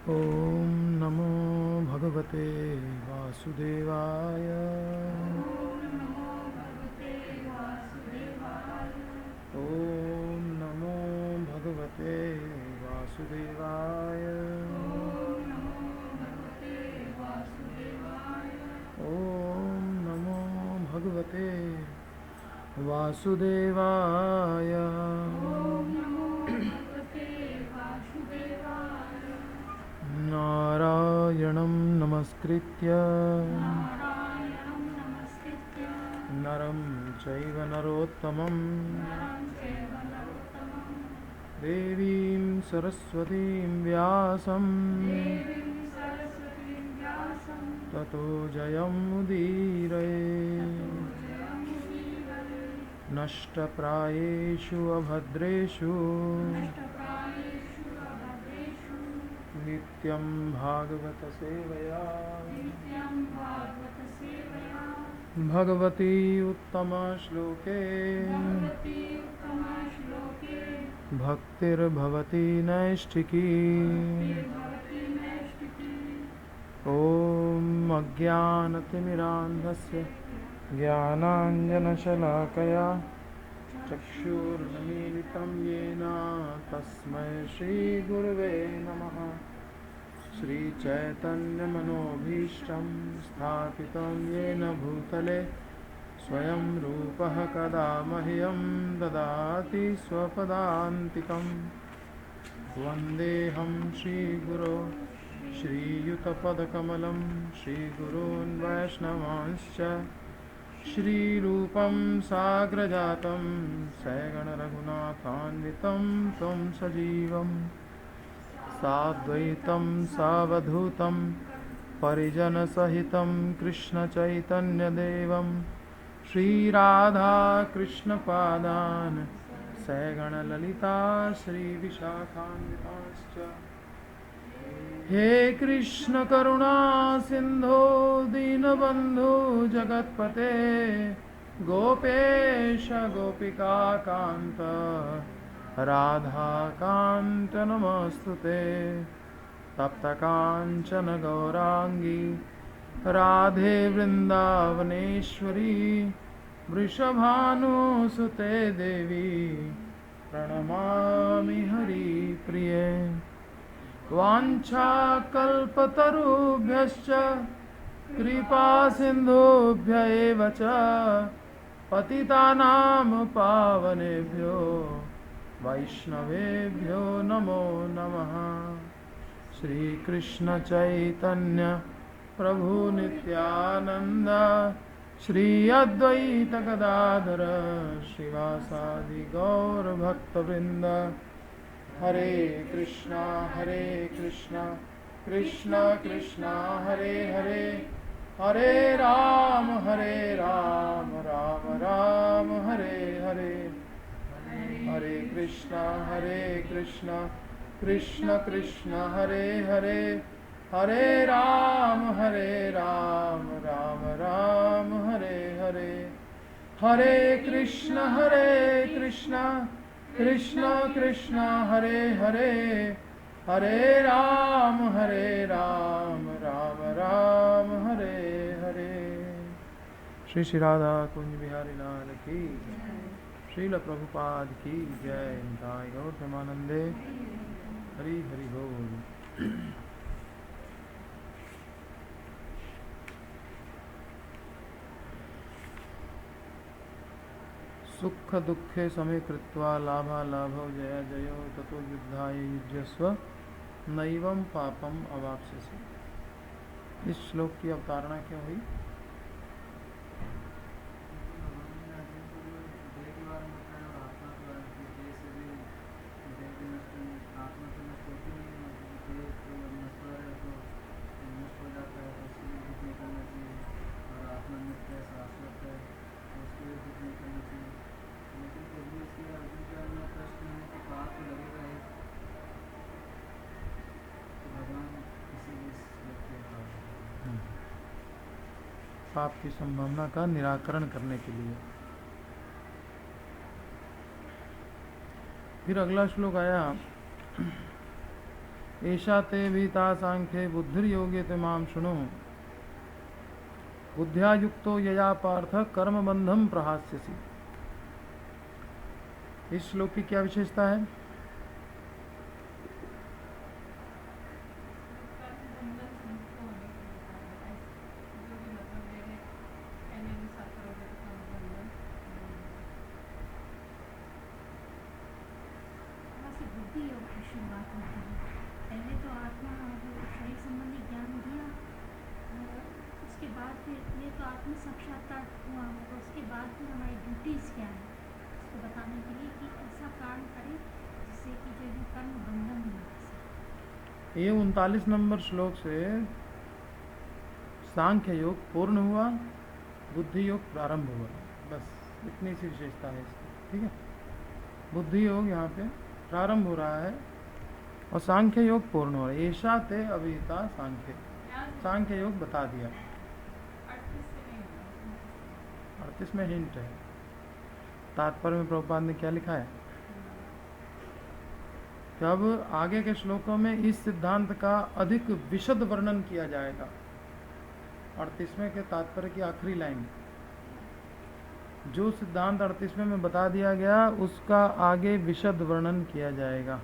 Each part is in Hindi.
ॐ नमो भगवते वासुदेवाय। ॐ नमो भगवते वासुदेवाय। ॐ नमो भगवते वासुदेवाय। नारायणं नमस्कृत्य नरं चैव नरोत्तमं देवीं सरस्वतीं व्यासं ततो जयमुदीरये। नष्टप्रायेषु अभद्रेषु नित्यं भागवत सेवया भगवती उत्तमश्लोके भक्तिर्भवति नैष्ठिकी। ॐ अज्ञानतिमिरान्धस्य ज्ञानाञ्जनशलाकया चक्षुर्मीलितं येन तस्मै श्रीगुरुवे नमः। श्रीचैतन्यमनोभीष्टं स्थापितं येन भूतले स्वयं रूपः कदा मह्यं ददाति स्वपदान्तिकं। वन्देऽहं श्रीगुरो श्रीयुतपदकमलं श्रीगुरून् वैष्णवांश्च श्रीरूपं साग्रजातं सगणरघुनाथान्वितं तं सजीवं साद्वैतं सावधूतं परिजनसहितं कृष्णचैतन्यदेवं श्रीराधाकृष्णपादान् सगणललिता श्रीविशाखान्वितांश्च। हे कृष्ण करुणा सिंधो दीनबंधु जगत्पते गोपेश गोपिका कांत राधा कांत नमस्तुते। तप्त कांचन गौरांगी राधे वृंदावनेश्वरी वृषभानुसुते देवी प्रणमामि हरिप्रिये। वाञ्छाकल्पतरुभ्यश्च कृपा सिन्धुभ्य एव च पतितानां पावनेभ्यो वैष्णवेभ्यो नमो नमः। श्रीकृष्ण चैतन्य प्रभु नित्यानंद श्री अद्वैत गदाधर श्रीवासादि गौर भक्तवृंद। हरे कृष्णा कृष्णा कृष्णा हरे हरे हरे राम राम राम हरे हरे। हरे कृष्णा कृष्ण कृष्ण हरे हरे हरे राम राम राम हरे हरे। हरे कृष्ण कृष्ण कृष्ण हरे हरे हरे राम राम राम हरे हरे। श्री श्री राधा कुंज बिहारी लाल की श्रील प्रभुपाद की जय। निताय गौर प्रेमानंदे हरि हरि बोल। सुख दुखे समे कृत्वा लाभा लाभौ जया जयो ततो युद्धाय युज्यस्व नैवं पापम अवाप्स्यसि। इस श्लोक की अवतारणा क्यों हुई? पाप की संभावना का निराकरण करने के लिए। फिर अगला श्लोक आया एषा ते भीता सांख्ये बुद्धिर्योगे ते माम शृणु बुद्ध्या युक्तो यया पार्थ कर्म बंधम प्रहास्यसि। इस श्लोक की क्या विशेषता है? ये 39 नंबर श्लोक से सांख्य योग पूर्ण हुआ, बुद्धि योग प्रारंभ हुआ। बस इतनी सी विशेषता है इसकी। ठीक है, बुद्धि योग यहाँ पे प्रारंभ हो रहा है और सांख्य योग पूर्ण हो रहा है। ऐसा ते अभिहिता सांख्य, सांख्य योग बता दिया। 38 में हिंट है। तात्पर्य में प्रभुपाद ने क्या लिखा है कि अब आगे के श्लोकों में इस सिद्धांत का अधिक विशद वर्णन किया जाएगा। 38वें के तात्पर्य की आखिरी लाइन, जो सिद्धांत 38वें में बता दिया गया उसका आगे विशद वर्णन किया जाएगा।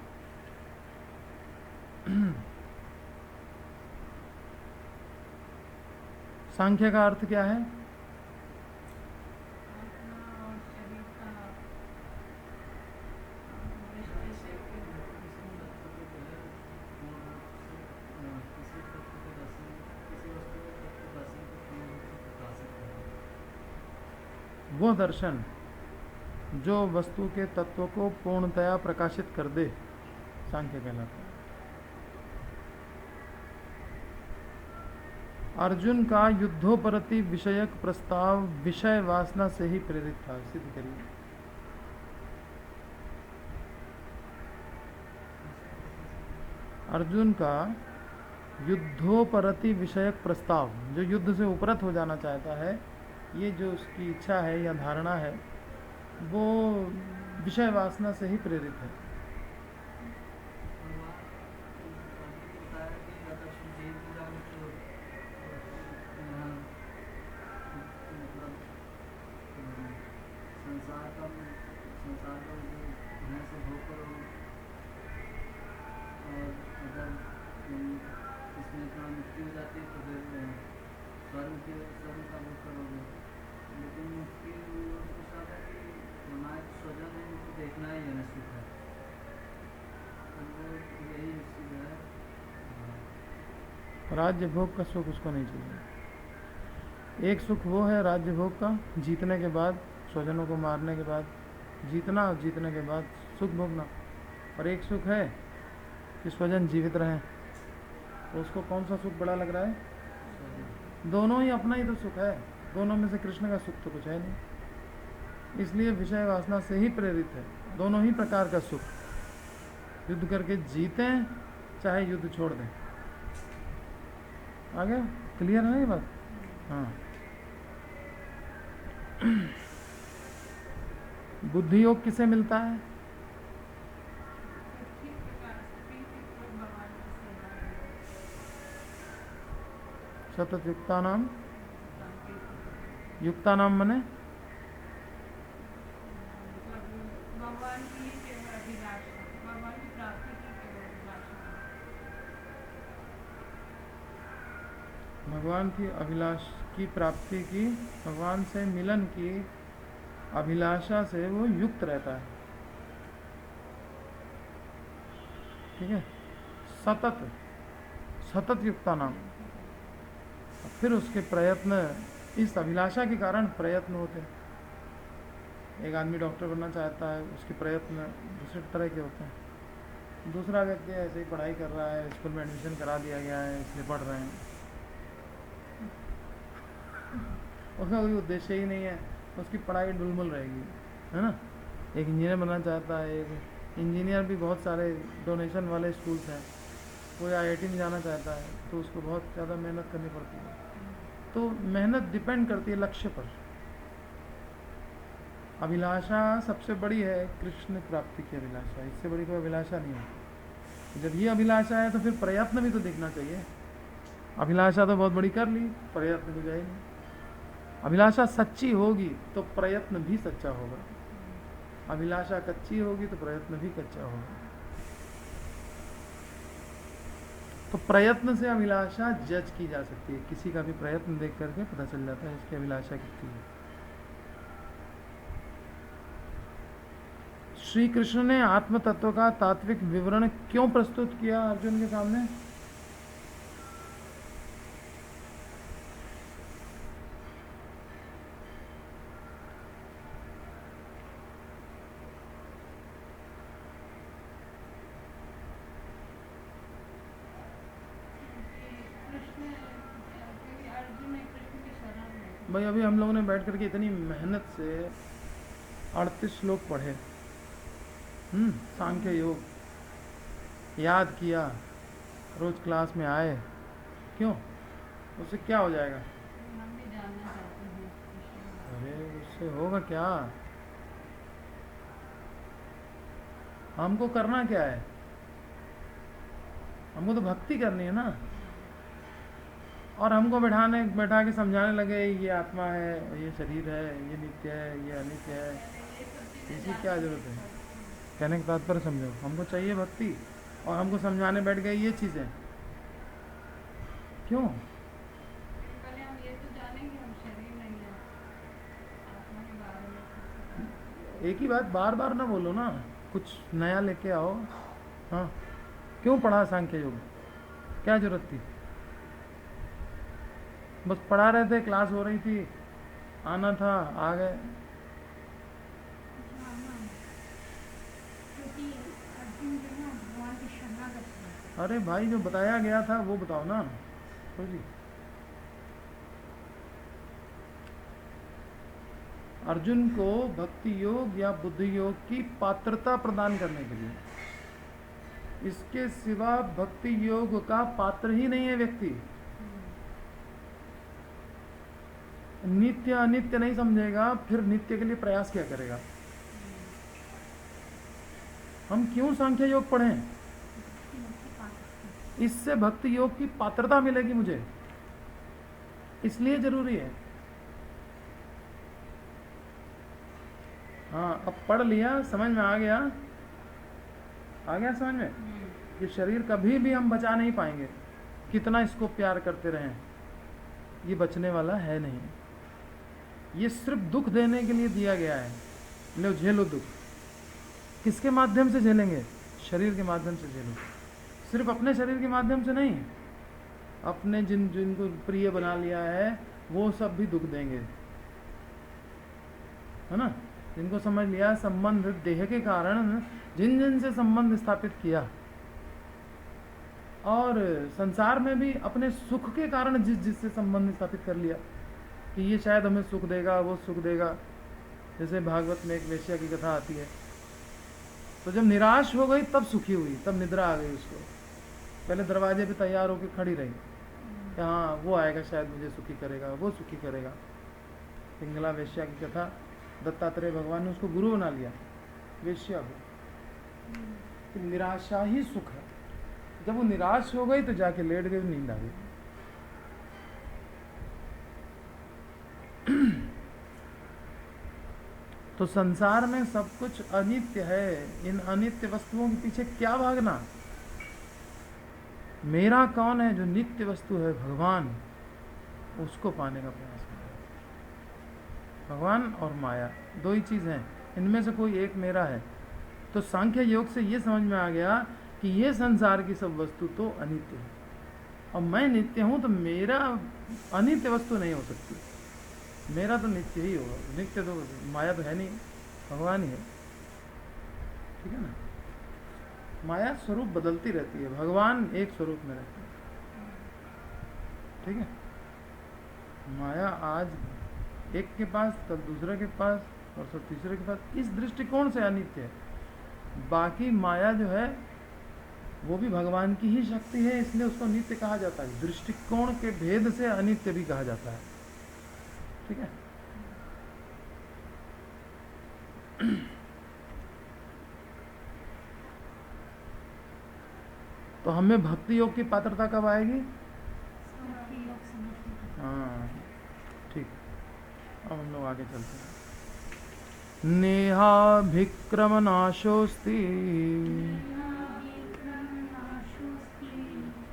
सांख्य का अर्थ क्या है? वो दर्शन जो वस्तु के तत्व को पूर्णतया प्रकाशित कर दे, सांख्य कहलाता है। अर्जुन का युद्धोपरति विषयक प्रस्ताव विषय वासना से ही प्रेरित था। सिद्ध करिए। अर्जुन का युद्धोपरति विषयक प्रस्ताव, जो युद्ध से उपरत हो जाना चाहता है, ये जो उसकी इच्छा है या धारणा है, वो विषय वासना से ही प्रेरित है। राज्य भोग का सुख उसको नहीं चाहिए। एक सुख वो है राज्य भोग का, जीतने के बाद, स्वजनों को मारने के बाद जीतना, और जीतने के बाद सुख भोगना। और एक सुख है कि स्वजन जीवित रहें, तो उसको कौन सा सुख बड़ा लग रहा है? दोनों ही अपना ही तो सुख है, दोनों में से कृष्ण का सुख तो कुछ है नहीं। इसलिए विषय वासना से ही प्रेरित है दोनों ही प्रकार का सुख। युद्ध करके जीतें चाहे युद्ध छोड़ दें। आ गया? क्लियर है ये बात? हाँ। बुद्धि योग किसे मिलता है? सतत युक्तानाम, युक्तानाम मने भगवान की अभिलाष की प्राप्ति की, भगवान से मिलन की अभिलाषा से वो युक्त रहता है। ठीक है, सतत सतत युक्ता नाम। फिर उसके प्रयत्न, इस अभिलाषा के कारण प्रयत्न होते हैं। एक आदमी डॉक्टर बनना चाहता है, उसके प्रयत्न दूसरे तरह के होते हैं। दूसरा व्यक्ति ऐसे ही पढ़ाई कर रहा है, स्कूल में एडमिशन करा दिया गया है, इसलिए पढ़ रहे हैं, उसका कोई उद्देश्य ही नहीं है, उसकी पढ़ाई डुलमुल रहेगी, है ना। एक इंजीनियर बनना चाहता है, एक इंजीनियर भी बहुत सारे डोनेशन वाले स्कूल्स हैं। कोई IIT में जाना चाहता है तो उसको बहुत ज़्यादा मेहनत करनी पड़ती है। तो मेहनत डिपेंड करती है लक्ष्य पर। अभिलाषा सबसे बड़ी है कृष्ण प्राप्ति की अभिलाषा, इससे बड़ी कोई अभिलाषा नहीं है। जब ये अभिलाषा है तो फिर प्रयत्न भी तो देखना चाहिए। अभिलाषा तो बहुत बड़ी कर ली, प्रयत्न तो जाए नहीं। अभिलाषा सच्ची होगी तो प्रयत्न भी सच्चा होगा, अभिलाषा कच्ची होगी तो प्रयत्न भी कच्चा होगा। तो प्रयत्न से अभिलाषा जज की जा सकती है, किसी का भी प्रयत्न देख करके पता चल जाता है इसकी अभिलाषा कितनी है। श्री कृष्ण ने आत्म तत्व का तात्विक विवरण क्यों प्रस्तुत किया अर्जुन के सामने? भाई अभी हम लोगों ने बैठ करके इतनी मेहनत से 38 श्लोक पढ़े, सांख्य योग याद किया, रोज क्लास में आए, क्यों? उससे क्या हो जाएगा? अरे उससे होगा क्या? हमको करना क्या है? हमको तो भक्ति करनी है ना। और हमको बैठा के समझाने लगे ये आत्मा है, ये शरीर है, ये नित्य है, ये अनित्य है, इसकी क्या जरूरत है? कहने का तात्पर्य समझो, हमको चाहिए भक्ति और हमको समझाने बैठ गए ये चीज़ें, क्यों? पहले हम ये तो जानें कि हम शरीर नहीं है, आत्मा के बारे में। एक ही बात बार बार ना बोलो ना, कुछ नया लेके आओ। हाँ, क्यों पढ़ा सांख्य योग? क्या जरूरत थी? बस पढ़ा रहे थे, क्लास हो रही थी, आना था, आ गए। अरे भाई जो बताया गया था वो बताओ ना। तो जी अर्जुन को भक्ति योग या बुद्धि योग की पात्रता प्रदान करने के लिए, इसके सिवा भक्ति योग का पात्र ही नहीं है व्यक्ति। नित्य अनित्य नहीं समझेगा, फिर नित्य के लिए प्रयास क्या करेगा? हम क्यों सांख्य योग पढ़ें? इससे भक्ति योग की पात्रता मिलेगी मुझे, इसलिए जरूरी है। हाँ, अब पढ़ लिया, समझ में आ गया समझ में। ये शरीर कभी भी हम बचा नहीं पाएंगे, कितना इसको प्यार करते रहें, ये बचने वाला है नहीं। ये सिर्फ दुख देने के लिए दिया गया है। लो झेलो दुख। किसके माध्यम से झेलेंगे? शरीर के माध्यम से झेलो। सिर्फ अपने शरीर के माध्यम से नहीं, अपने जिनको प्रिय बना लिया है वो सब भी दुख देंगे, है ना। जिनको समझ लिया संबंध देह के कारण, जिन से संबंध स्थापित किया, और संसार में भी अपने सुख के कारण जिससे संबंध स्थापित कर लिया कि ये शायद हमें सुख देगा, वो सुख देगा। जैसे भागवत में एक वेश्या की कथा आती है, तो जब निराश हो गई तब सुखी हुई, तब निद्रा आ गई उसको। पहले दरवाजे पे तैयार होकर खड़ी रही कि हाँ वो आएगा, शायद मुझे सुखी करेगा, वो सुखी करेगा। पिंगला वेश्या की कथा, दत्तात्रेय भगवान ने उसको गुरु बना लिया, वेश्या को। निराशा ही सुख है। जब वो निराश हो गई तो जाके लेट गई, नींद आ गई। तो संसार में सब कुछ अनित्य है। इन अनित्य वस्तुओं के पीछे क्या भागना? मेरा कौन है? जो नित्य वस्तु है भगवान, उसको पाने का प्रयास करें। भगवान और माया दो ही चीज़ हैं, इनमें से कोई एक मेरा है। तो सांख्य योग से ये समझ में आ गया कि ये संसार की सब वस्तु तो अनित्य है, और मैं नित्य हूँ, तो मेरा अनित्य वस्तु नहीं हो सकती, मेरा तो नित्य ही होगा। नित्य तो माया तो है नहीं, भगवान ही है। ठीक है ना। माया स्वरूप बदलती रहती है, भगवान एक स्वरूप में रहते हैं। ठीक है। माया आज एक के पास, कल दूसरे के पास, और सब तीसरे के पास। इस दृष्टिकोण से अनित्य है। बाकी माया जो है वो भी भगवान की ही शक्ति है, इसलिए उसको नित्य कहा जाता है। दृष्टिकोण के भेद से अनित्य भी कहा जाता है। ठीक है। तो हमें भक्ति योग की पात्रता कब आएगी? समाधि योग समाधि। हाँ ठीक। अब हम लोग आगे चलते हैं। नेहाभिक्रमनाशोस्ति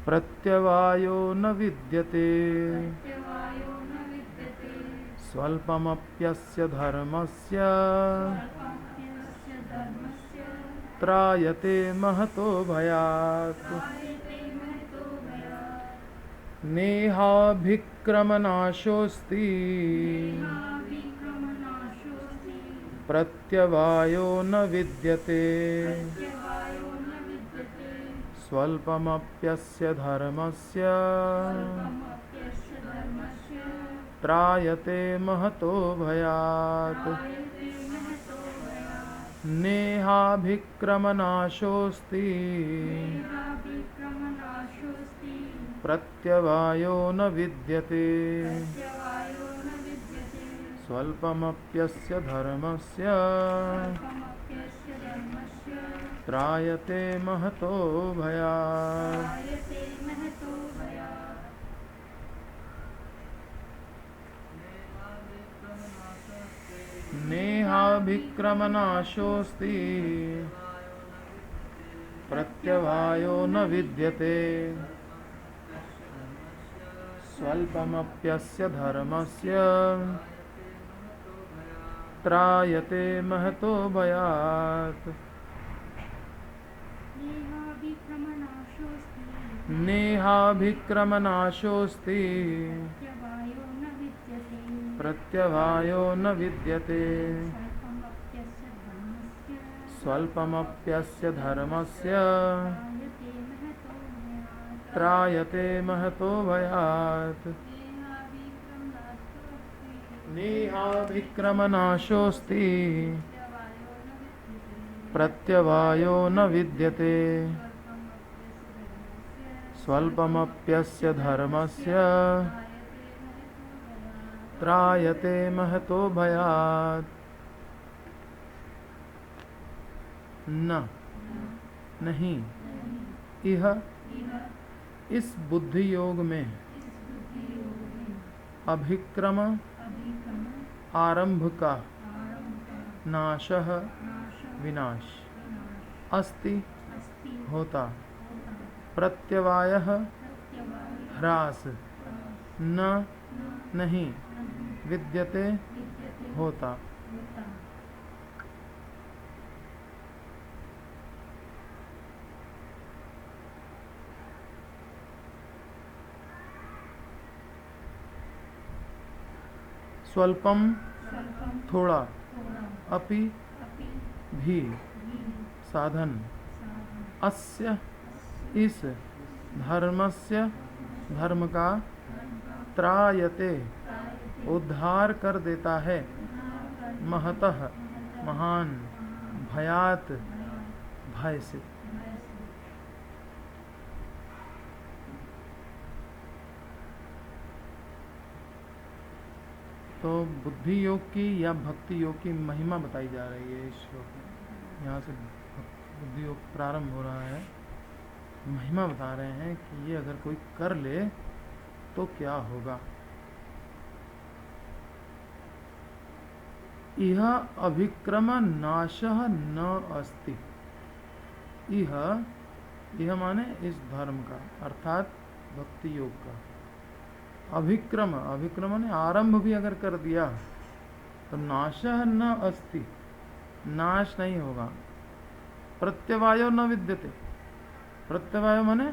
प्रत्यवायो न विद्यते प्रत्यवायो न विद्यते स्वल्पमप्यस्य धर्मस्य स्वल्पमप्यस्य धर्मस्य त्रायते महतो भयात्। त्रायते महतो भयात्। नेहाभिक्रमनाशोस्ति नेहाभिक्रमनाशोऽस्ति प्रत्यवायो न विद्यते प्रत्यवायो न विद्यते स्वल्पमप्यस्य धर्मस्य स्वल्पमप्यस्य धर्मस्य त्रायते महतो भयात्। त्रायते महतो भयात्। नेहाभिक्रमनाशोस्ति नेहाभिक्रमनाशोऽस्ति प्रत्यवायो न विद्यते प्रत्यवायो न विद्यते स्वल्पमप्यस्य धर्मस्य स्वल्पमप्यस्य धर्मस्य त्रायते महतो भयात्। त्रायते महतो भयात्। नेहाभिक्रमनाशोऽस्ति प्रत्यवायो न विद्यते स्वल्पमप्यस्य धर्मस्य त्रायते महतो भयात्। नेहाभिक्रमनाशोऽस्ति नेहाभिक्रमनाशोऽस्ति प्रत्यवायो न विद्यते प्रत्यवायो न विद्यते स्वल्पमप्यस्य धर्मस्य स्वल्पमप्यस्य धर्मस्य त्रायते महतो भयात्। त्रायते महतो भयात्। नेहाभिक्रमनाशोऽस्ति प्रत्यवायो न विद्यते स्वल्पमप्यस्य धर्मस्य त्रायते महतो भयात्। न नहीं यह इस बुद्धि योग में अभिक्रम आरंभ का नाशः विनाश अस्ति होता प्रत्यवायः ह्रास न नहीं विद्यते होता। स्वल्पम थोड़ा अपि भी साधन अस्य इस धर्मस्य धर्म का त्रायते उद्धार कर देता है महतः महान भयात भय से। तो बुद्धि योग की या भक्ति योग की महिमा बताई जा रही है इस श्लोक में। यहाँ से बुद्धि योग प्रारंभ हो रहा है। महिमा बता रहे हैं कि ये अगर कोई कर ले तो क्या होगा। यह अभिक्रम नाशः न अस्ति। यह माने इस धर्म का अर्थात भक्ति योग का अभिक्रम ने आरंभ भी अगर कर दिया तो नाशः न अस्ति नाश नहीं होगा। प्रत्यवायो न विद्यते प्रत्यवायो माने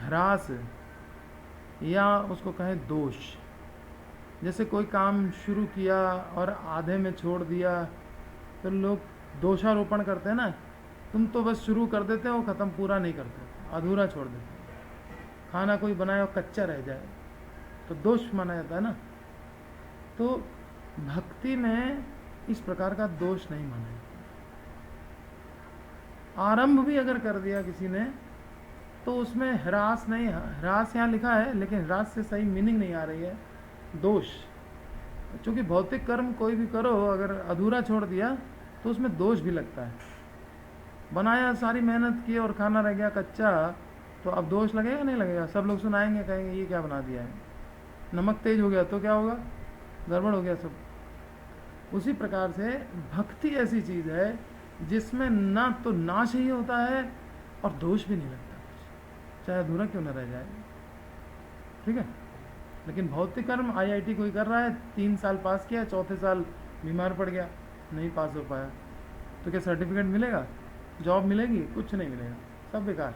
ह्रास या उसको कहें दोष। जैसे कोई काम शुरू किया और आधे में छोड़ दिया तो लोग दोषारोपण करते हैं ना। तुम तो बस शुरू कर देते हो ख़त्म पूरा नहीं करते अधूरा छोड़ देते। खाना कोई बनाया और कच्चा रह जाए तो दोष माना जाता है ना। तो भक्ति में इस प्रकार का दोष नहीं माना जाता। आरंभ भी अगर कर दिया किसी ने तो उसमें ह्रास नहीं। ह्रास यहाँ लिखा है लेकिन ह्रास से सही मीनिंग नहीं आ रही है। दोष क्योंकि भौतिक कर्म कोई भी करो अगर अधूरा छोड़ दिया तो उसमें दोष भी लगता है। बनाया सारी मेहनत की और खाना रह गया कच्चा तो अब दोष लगेगा नहीं लगेगा? सब लोग सुनाएंगे, कहेंगे ये क्या बना दिया है। नमक तेज हो गया तो क्या होगा? गड़बड़ हो गया सब। उसी प्रकार से भक्ति ऐसी चीज है जिसमें ना तो नाश ही होता है और दोष भी नहीं लगता, चाहे अधूरा क्यों न रह जाए। ठीक है। लेकिन भौतिक कर्म IIT कोई कर रहा है, 3 साल पास किया, चौथे साल बीमार पड़ गया, नहीं पास हो पाया, तो क्या सर्टिफिकेट मिलेगा? जॉब मिलेगी? कुछ नहीं मिलेगा, सब बेकार।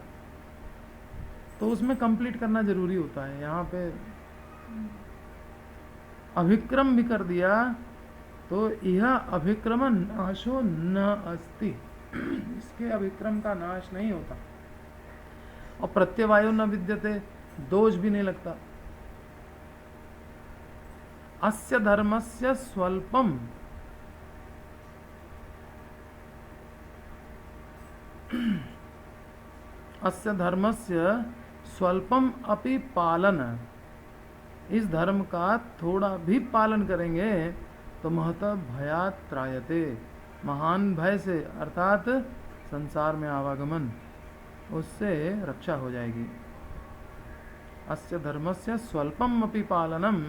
तो उसमें कंप्लीट करना जरूरी होता है। यहाँ पे अभिक्रम भी कर दिया तो यह अभिक्रम नाशो न अस्ति, इसके अभिक्रम का नाश नहीं होता। और प्रत्यवायो न विद्यते, दोष भी नहीं लगता। अस्य धर्मस्य स्वल्पम अस्य धर्मस्य स्वल्पम अपि पालन, इस धर्म का थोड़ा भी पालन करेंगे तो महतः भयात् त्रायते, महान भय से अर्थात संसार में आवागमन, उससे रक्षा हो जाएगी। अस्य धर्मस्य स्वल्पम अपि पालनम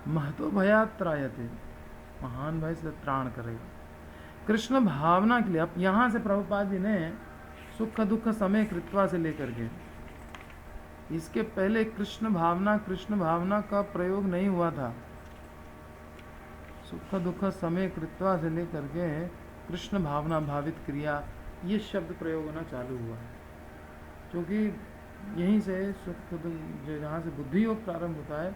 महतो भयात् त्रायते, महान भय से त्राण करेगा। कृष्ण भावना के लिए अब यहाँ से प्रभुपाद जी ने सुख दुख समय कृत्वा से लेकर के, इसके पहले कृष्ण भावना का प्रयोग नहीं हुआ था। सुख दुख समय कृत्वा से लेकर के कृष्ण भावना भावित क्रिया, ये शब्द प्रयोग होना चालू हुआ है, क्योंकि यहीं से सुख दुख जहाँ से बुद्धि योग प्रारंभ होता है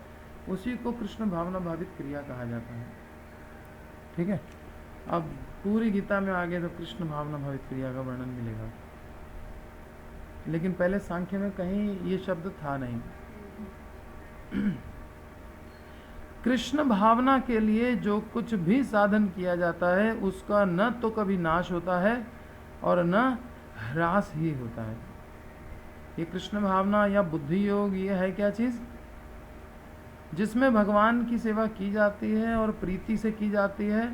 उसी को कृष्ण भावना भावित क्रिया कहा जाता है। ठीक है। अब पूरी गीता में आगे तो कृष्ण भावना भावित क्रिया का वर्णन मिलेगा, लेकिन पहले सांख्य में कहीं ये शब्द था नहीं। कृष्ण भावना के लिए जो कुछ भी साधन किया जाता है उसका न तो कभी नाश होता है और न ह्रास ही होता है। ये कृष्ण भावना या बुद्धि योग, ये है क्या चीज? जिसमें भगवान की सेवा की जाती है और प्रीति से की जाती है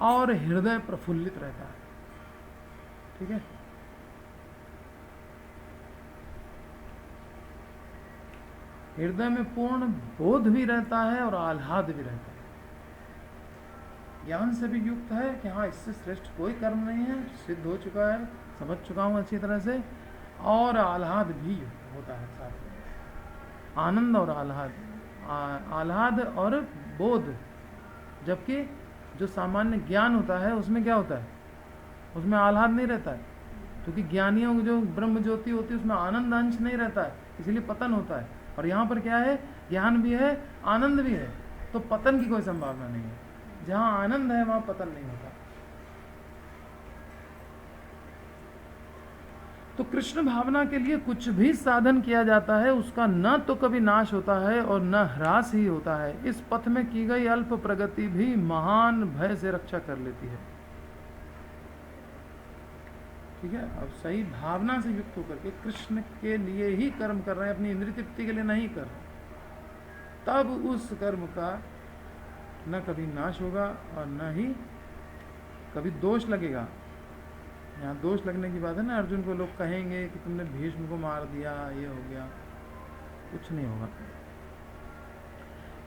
और हृदय प्रफुल्लित रहता है। ठीक है। हृदय में पूर्ण बोध भी रहता है और आह्लाद भी रहता है, ज्ञान से भी युक्त है कि हाँ इससे श्रेष्ठ कोई कर्म नहीं है, सिद्ध हो चुका है, समझ चुका हूँ अच्छी तरह से, और आह्लाद भी होता है साथ में, आनंद और आह्लाद और बोध। जबकि जो सामान्य ज्ञान होता है उसमें क्या होता है? उसमें आह्लाद नहीं रहता है, क्योंकि ज्ञानियों की जो ब्रह्म ज्योति होती है उसमें आनंद अंश नहीं रहता है, इसीलिए पतन होता है। और यहाँ पर क्या है? ज्ञान भी है, आनंद भी है, तो पतन की कोई संभावना नहीं है। जहाँ आनंद है वहाँ पतन नहीं होता। तो कृष्ण भावना के लिए कुछ भी साधन किया जाता है उसका न तो कभी नाश होता है और न ह्रास ही होता है। इस पथ में की गई अल्प प्रगति भी महान भय से रक्षा कर लेती है। ठीक है। अब सही भावना से युक्त होकर के कृष्ण के लिए ही कर्म कर रहे हैं, अपनी इंद्रिय तृप्ति के लिए नहीं कर रहे, तब उस कर्म का न कभी नाश होगा और न ही कभी दोष लगेगा। यहाँ दोष लगने की बात है ना, अर्जुन को लोग कहेंगे कि तुमने भीष्म को मार दिया, ये हो गया, कुछ नहीं होगा।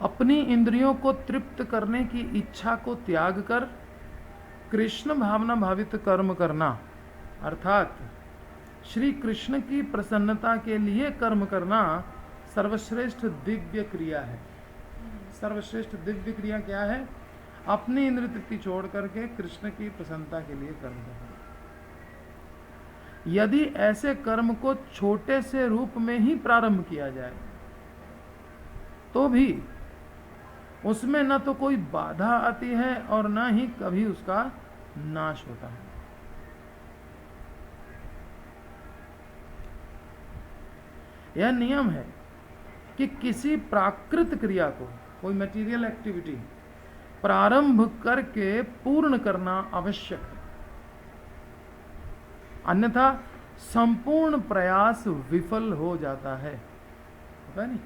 अपनी इंद्रियों को तृप्त करने की इच्छा को त्याग कर कृष्ण भावना भावित कर्म करना, अर्थात श्री कृष्ण की प्रसन्नता के लिए कर्म करना सर्वश्रेष्ठ दिव्य क्रिया है। सर्वश्रेष्ठ दिव्य क्रिया क्या है? अपनी इंद्रिय तृप्ति छोड़ करके कृष्ण की प्रसन्नता के लिए कर्म करना। यदि ऐसे कर्म को छोटे से रूप में ही प्रारंभ किया जाए तो भी उसमें न तो कोई बाधा आती है और न ही कभी उसका नाश होता है। यह नियम है कि किसी प्राकृत क्रिया को, कोई मटेरियल एक्टिविटी प्रारंभ करके पूर्ण करना आवश्यक है, अन्यथा संपूर्ण प्रयास विफल हो जाता है। पता नहीं,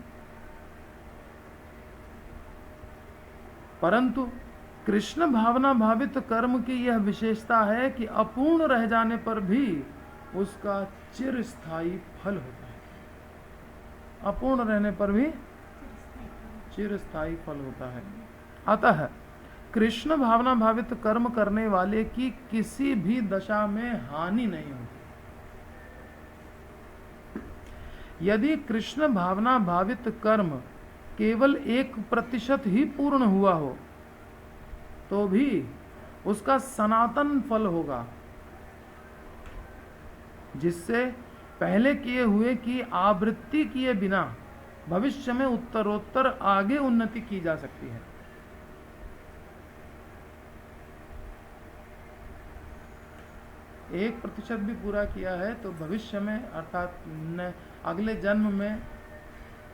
परंतु कृष्ण भावना भावित कर्म की यह विशेषता है कि अपूर्ण रह जाने पर भी उसका चिरस्थायी फल होता है। अपूर्ण रहने पर भी चिरस्थायी फल होता है। अतः कृष्ण भावना भावित कर्म करने वाले की किसी भी दशा में हानि नहीं होती। यदि कृष्ण भावना भावित कर्म केवल 1% ही पूर्ण हुआ हो तो भी उसका सनातन फल होगा, जिससे पहले किए हुए की आवृत्ति किए बिना भविष्य में उत्तरोत्तर आगे उन्नति की जा सकती है। 1% भी पूरा किया है तो भविष्य में अर्थात अगले जन्म में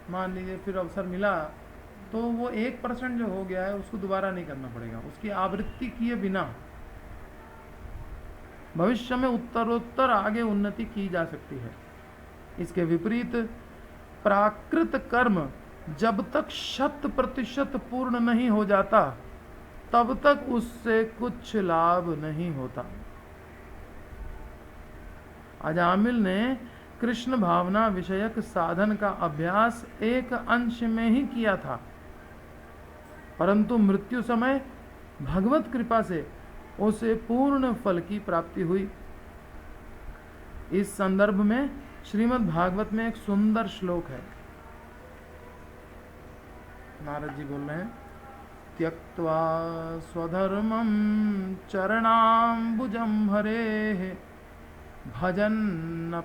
मान लीजिए फिर अवसर मिला तो वो 1% जो हो गया है उसको दोबारा नहीं करना पड़ेगा, उसकी आवृत्ति किए बिना भविष्य में उत्तरोत्तर आगे उन्नति की जा सकती है। इसके विपरीत प्राकृत कर्म जब तक 100% पूर्ण नहीं हो जाता तब तक उससे कुछ लाभ नहीं होता। अजामिल ने कृष्ण भावना विषयक साधन का अभ्यास एक अंश में ही किया था, परंतु मृत्यु समय भगवत कृपा से उसे पूर्ण फल की प्राप्ति हुई। इस संदर्भ में श्रीमद् भागवत में एक सुंदर श्लोक है। नारद जी बोल रहे हैं, त्यक्त्वा स्वधर्मं चरणाम्बुजं हरेः भजन्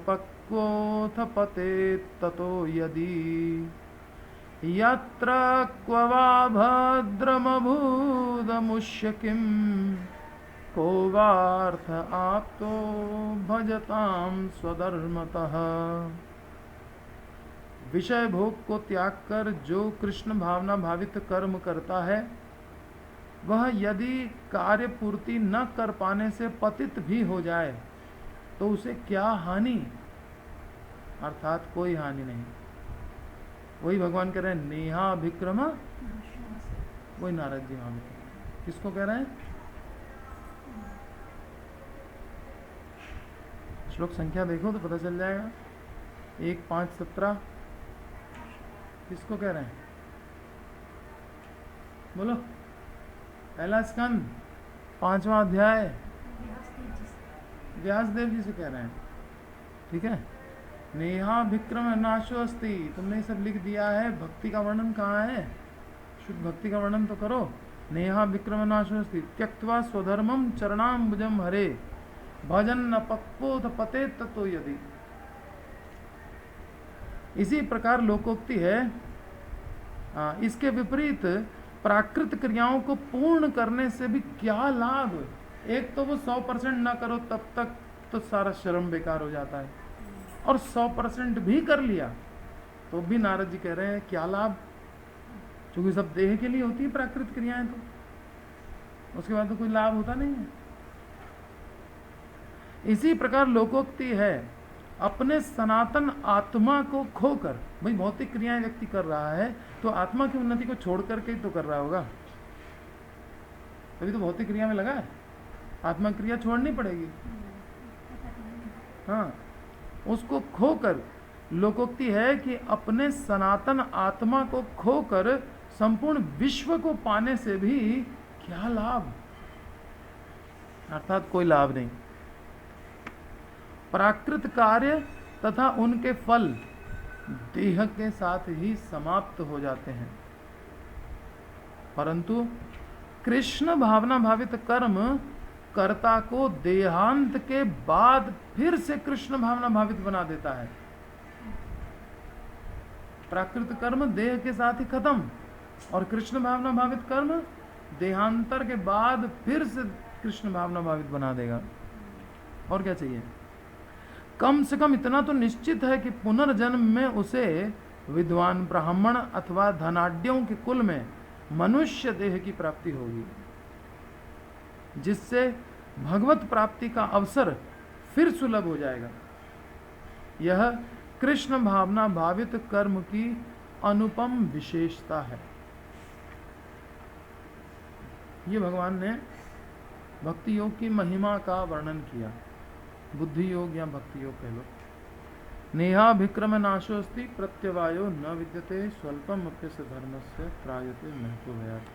पक्वोऽथ पतेत् ततो यदि यत्र क्व वा भद्रमभूदमुष्य किं को वार्थ आप्तो भजतां स्वधर्मतः। विषय भोग को त्याग कर जो कृष्ण भावना भावित कर्म करता है वह यदि कार्य पूर्ति न कर पाने से पतित भी हो जाए तो उसे क्या हानि, अर्थात कोई हानि नहीं। वही भगवान कह रहे हैं नेहा विक्रम, वही नारद जी वहां में किसको कह रहे हैं? श्लोक संख्या देखो तो पता चल जाएगा। 1:5:17 किसको कह रहे हैं? बोलो। पहला स्कंद 5वां अध्याय व्यासदेव जी से कह रहे हैं, ठीक है। नेहा विक्रम नाशो अस्ति, तुमने सब लिख दिया है, भक्ति का वर्णन कहाँ है? शुद्ध भक्ति का वर्णन तो करो। नेहा विक्रम नाशो अस्ति त्यक्त्वा स्वधर्मम चरणाम्बुजम हरे भजन न पक्वोऽथ पतेत् ततो यदि। इसी प्रकार लोकोक्ति है। इसके विपरीत प्राकृत क्रियाओं को पूर्ण करने से भी क्या लाभ। एक तो वो 100% ना करो तब तक तो सारा श्रम बेकार हो जाता है, और 100% भी कर लिया तो भी नारद जी कह रहे हैं क्या लाभ, क्योंकि सब देह के लिए होती है प्राकृत क्रियाएं, तो उसके बाद तो कोई लाभ होता नहीं है। इसी प्रकार लोकोक्ति है, अपने सनातन आत्मा को खोकर, भाई भौतिक क्रियाएं व्यक्ति कर रहा है तो आत्मा की उन्नति को छोड़ करके तो कर रहा होगा, तभी तो भौतिक क्रिया में लगा है। आत्मा क्रिया छोड़नी पड़ेगी, हाँ। उसको खोकर, लोकोक्ति है कि अपने सनातन आत्मा को खोकर संपूर्ण विश्व को पाने से भी क्या लाभ, अर्थात कोई लाभ नहीं। प्राकृत कार्य तथा उनके फल देह के साथ ही समाप्त हो जाते हैं, परंतु कृष्ण भावना भावित कर्म कर्ता को देहांत के बाद फिर से कृष्ण भावना भावित बना देता है। प्राकृत कर्म देह के साथ ही खत्म, और कृष्ण भावना भावित कर्म देहांतर के बाद फिर से कृष्ण भावना भावित बना देगा। और क्या चाहिए? कम से कम इतना तो निश्चित है कि पुनर्जन्म में उसे विद्वान ब्राह्मण अथवा धनाढ्यों के कुल में मनुष्य देह की प्राप्ति होगी, जिससे भगवत प्राप्ति का अवसर फिर सुलभ हो जाएगा। यह कृष्ण भावना भावित कर्म की अनुपम विशेषता है। ये भगवान ने भक्ति योग की महिमा का वर्णन किया, बुद्धि योग या भक्ति योग कह लो। नेहाभिक्रम नाशोस्ति प्रत्यवायो न विद्यते स्वल्पम अप्यस्य धर्मस्य त्रायते महत्वभयात्।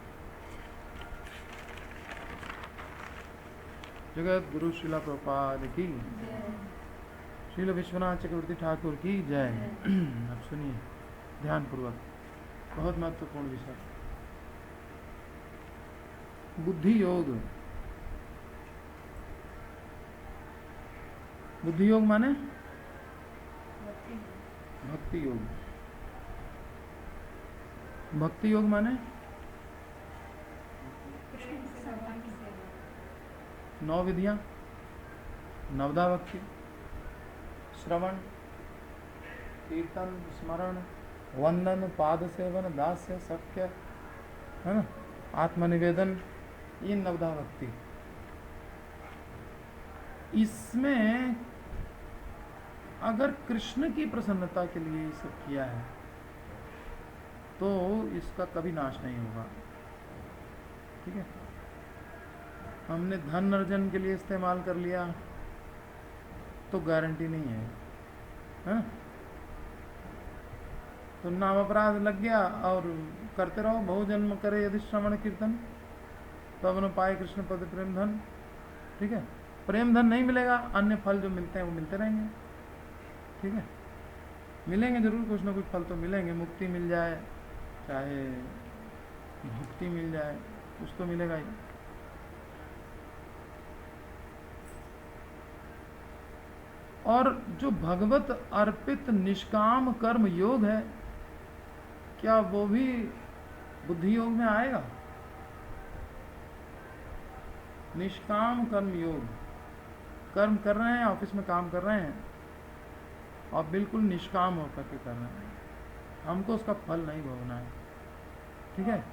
जगत गुरु श्रीला प्रभुपाद की, श्रील विश्वनाथ चक्रवर्ती ठाकुर की जय। अब सुनिए ध्यान पूर्वक, बहुत महत्वपूर्ण विषय, बुद्धि योग। बुद्धि योग माने भक्ति योग। भक्ति योग माने नौ विधियां, नवदा भक्ति, श्रवण, कीर्तन, स्मरण, वंदन, पाद सेवन, दास्य, सत्य, है ना, आत्मनिवेदन, ये नवदा भक्ति। इसमें अगर कृष्ण की प्रसन्नता के लिए ये सब किया है तो इसका कभी नाश नहीं होगा। ठीक है, हमने धन अर्जन के लिए इस्तेमाल कर लिया तो गारंटी नहीं है, है ना। तो नाम अपराध लग गया और करते रहो, बहुजन्म करे यदि श्रवण कीर्तन तब न पाए कृष्ण पद प्रेम धन। ठीक है, प्रेम धन नहीं मिलेगा, अन्य फल जो मिलते हैं वो मिलते रहेंगे। ठीक है, मिलेंगे जरूर, कुछ ना कुछ फल तो मिलेंगे, मुक्ति मिल जाए चाहे भक्ति मिल जाए, कुछ तो मिलेगा ही। और जो भगवत अर्पित निष्काम कर्म योग है, क्या वो भी बुद्धि योग में आएगा? निष्काम कर्म योग, कर्म कर रहे हैं, ऑफिस में काम कर रहे हैं और बिल्कुल निष्काम होकर के कर रहे हैं, हमको उसका फल नहीं भोगना है। ठीक है,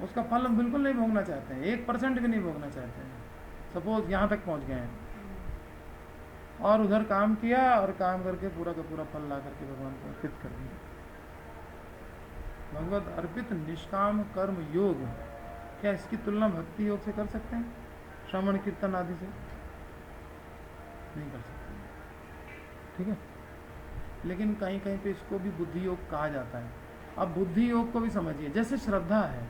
उसका फल हम बिल्कुल नहीं भोगना चाहते हैं, 1% भी नहीं भोगना चाहते हैं। सपोज यहाँ तक पहुँच गए हैं और उधर काम किया और काम करके पूरा का पूरा फल ला करके भगवान को अर्पित कर दिया। भगवत अर्पित निष्काम कर्म योग, क्या इसकी तुलना भक्ति योग से कर सकते हैं? श्रवण कीर्तन आदि से नहीं कर सकते। ठीक है, लेकिन कहीं कहीं पे इसको भी बुद्धि योग कहा जाता है। अब बुद्धि योग को भी समझिए, जैसे श्रद्धा है,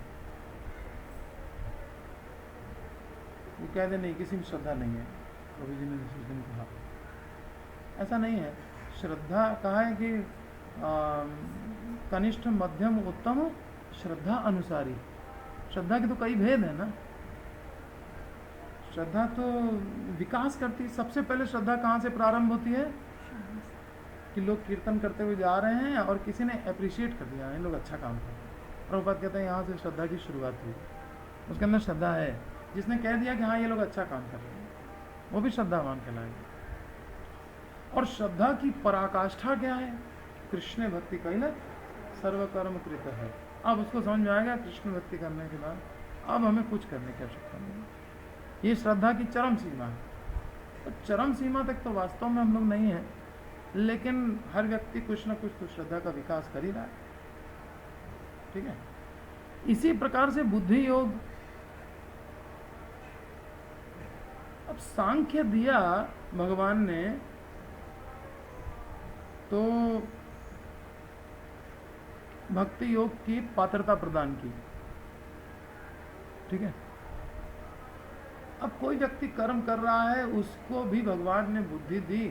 वो कह दे नहीं किसी में श्रद्धा नहीं है, प्रभु जी ने जिस दिन कहा, ऐसा नहीं है। श्रद्धा कहा है कि कनिष्ठ मध्यम उत्तम श्रद्धा अनुसारी। श्रद्धा के तो कई भेद है ना। श्रद्धा तो विकास करती है। सबसे पहले श्रद्धा कहाँ से प्रारंभ होती है कि लोग कीर्तन करते हुए जा रहे हैं और किसी ने अप्रिशिएट कर दिया, ये लोग अच्छा काम कर रहे हैं। प्रभुपाद कहते हैं यहाँ से श्रद्धा की शुरुआत हुई, उसके अंदर श्रद्धा है। जिसने कह दिया कि हाँ ये लोग अच्छा काम कर रहे हैं, वो भी श्रद्धावान कहलाएगा। और श्रद्धा की पराकाष्ठा क्या है? कृष्ण भक्ति कैल सर्वकर्म कृत है। अब उसको समझ में आएगा, कृष्ण भक्ति करने के बाद अब हमें कुछ करने की आवश्यकता नहीं है। ये श्रद्धा की चरम सीमा है। और चरम सीमा तक तो वास्तव में हम लोग नहीं है, लेकिन हर व्यक्ति कुछ ना कुछ तो श्रद्धा का विकास कर ही रहा है। ठीक है, इसी प्रकार से बुद्धि योग। अब सांख्य दिया भगवान ने तो भक्ति योग की पात्रता प्रदान की। ठीक है, अब कोई व्यक्ति कर्म कर रहा है, उसको भी भगवान ने बुद्धि दी,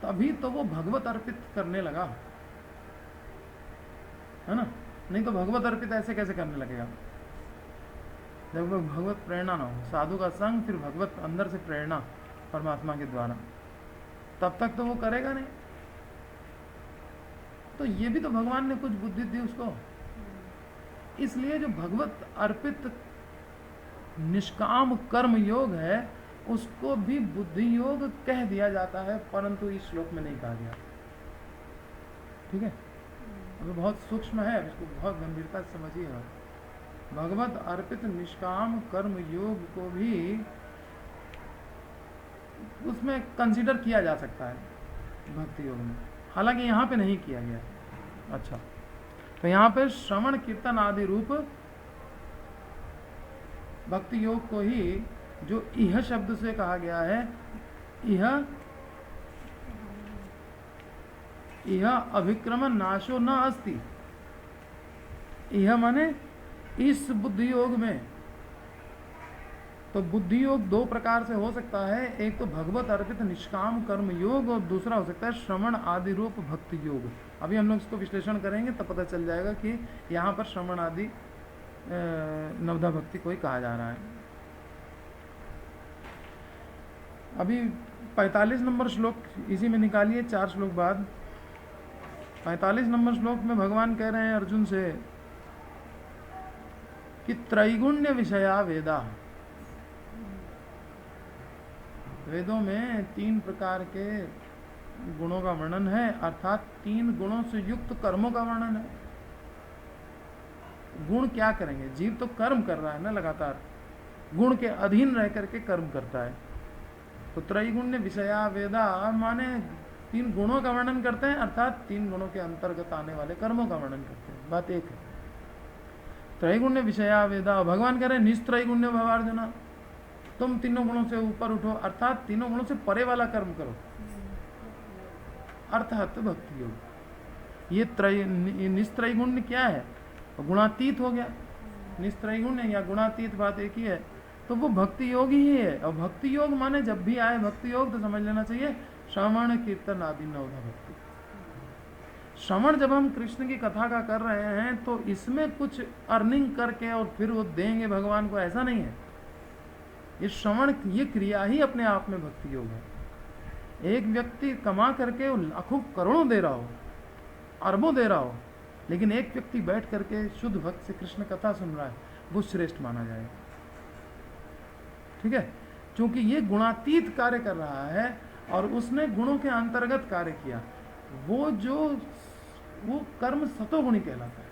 तभी तो वो भगवत अर्पित करने लगा, है ना। नहीं तो भगवत अर्पित ऐसे कैसे करने लगेगा जब भगवत प्रेरणा ना हो। साधु का संग, फिर भगवत अंदर से प्रेरणा परमात्मा के द्वारा, तब तक तो वो करेगा नहीं। तो ये भी तो भगवान ने कुछ बुद्धि दी उसको। इसलिए जो भगवत अर्पित निष्काम कर्म योग है, उसको भी बुद्धि योग कह दिया जाता है, परंतु इस श्लोक में नहीं कहा गया। ठीक है, अब बहुत सूक्ष्म है, इसको बहुत गंभीरता से समझिए। भगवत अर्पित निष्काम कर्म योग को भी उसमें कंसीडर किया जा सकता है भक्ति योग में, हालांकि यहाँ पे नहीं किया गया। अच्छा, तो यहाँ पे श्रवण कीर्तन आदि रूप भक्ति योग को ही जो इह शब्द से कहा गया है, इह अभिक्रम नाशो न अस्ति। यह माने इस बुद्धि योग में। तो बुद्धि योग दो प्रकार से हो सकता है, एक तो भगवत अर्पित निष्काम कर्म योग और दूसरा हो सकता है श्रवण आदि रूप भक्ति योग। अभी हम लोग इसको विश्लेषण करेंगे तब पता चल जाएगा कि यहाँ पर श्रवण आदि नवधा भक्ति को ही कहा जा रहा है। अभी 45 नंबर श्लोक इसी में निकालिए, 4 श्लोक बाद। 45 नंबर श्लोक में भगवान कह रहे हैं अर्जुन से कि त्रैगुण्य विषया वेदा। वेदों में 3 प्रकार के गुणों का वर्णन है, अर्थात 3 गुणों से युक्त कर्मों का वर्णन है। गुण क्या करेंगे? जीव तो कर्म कर रहा है ना, लगातार गुण के अधीन रह करके कर्म करता है। तो त्रैगुण्य विषया वेदा माने 3 गुणों का वर्णन करते हैं, अर्थात 3 गुणों के अंतर्गत आने वाले कर्मों का वर्णन करते हैं। बात एक है। त्रैगुण्य विषया वेदा, भगवान कह रहे हैं निस्त्रैगुण्य भवार्जुना, तुम तीनों गुणों से ऊपर उठो, अर्थात तीनों गुणों से परे वाला कर्म करो, अर्थात भक्ति योग। ये निस्त्रैगुण्य क्या है? गुणातीत हो गया। निस्त्रैगुण्य या गुणातीत बात एक ही है, तो वो भक्ति योग ही है। और भक्ति योग माने जब भी आए भक्ति योग तो समझ लेना चाहिए श्रवण कीर्तन आदि नवधा भक्ति। श्रवण जब हम कृष्ण की कथा का कर रहे हैं तो इसमें कुछ अर्निंग करके और फिर वो देंगे भगवान को, ऐसा नहीं है। ये श्रवण, ये क्रिया ही अपने आप में भक्ति योग है। एक व्यक्ति कमा करके लाखों करोड़ों दे रहा हो, अरबों दे रहा हो, लेकिन एक व्यक्ति बैठ करके शुद्ध भक्त से कृष्ण कथा सुन रहा है, वो श्रेष्ठ माना जाएगा। ठीक है, क्योंकि ये गुणातीत कार्य कर रहा है और उसने गुणों के अंतर्गत कार्य किया। वो कर्म सतोगुणी कहलाता है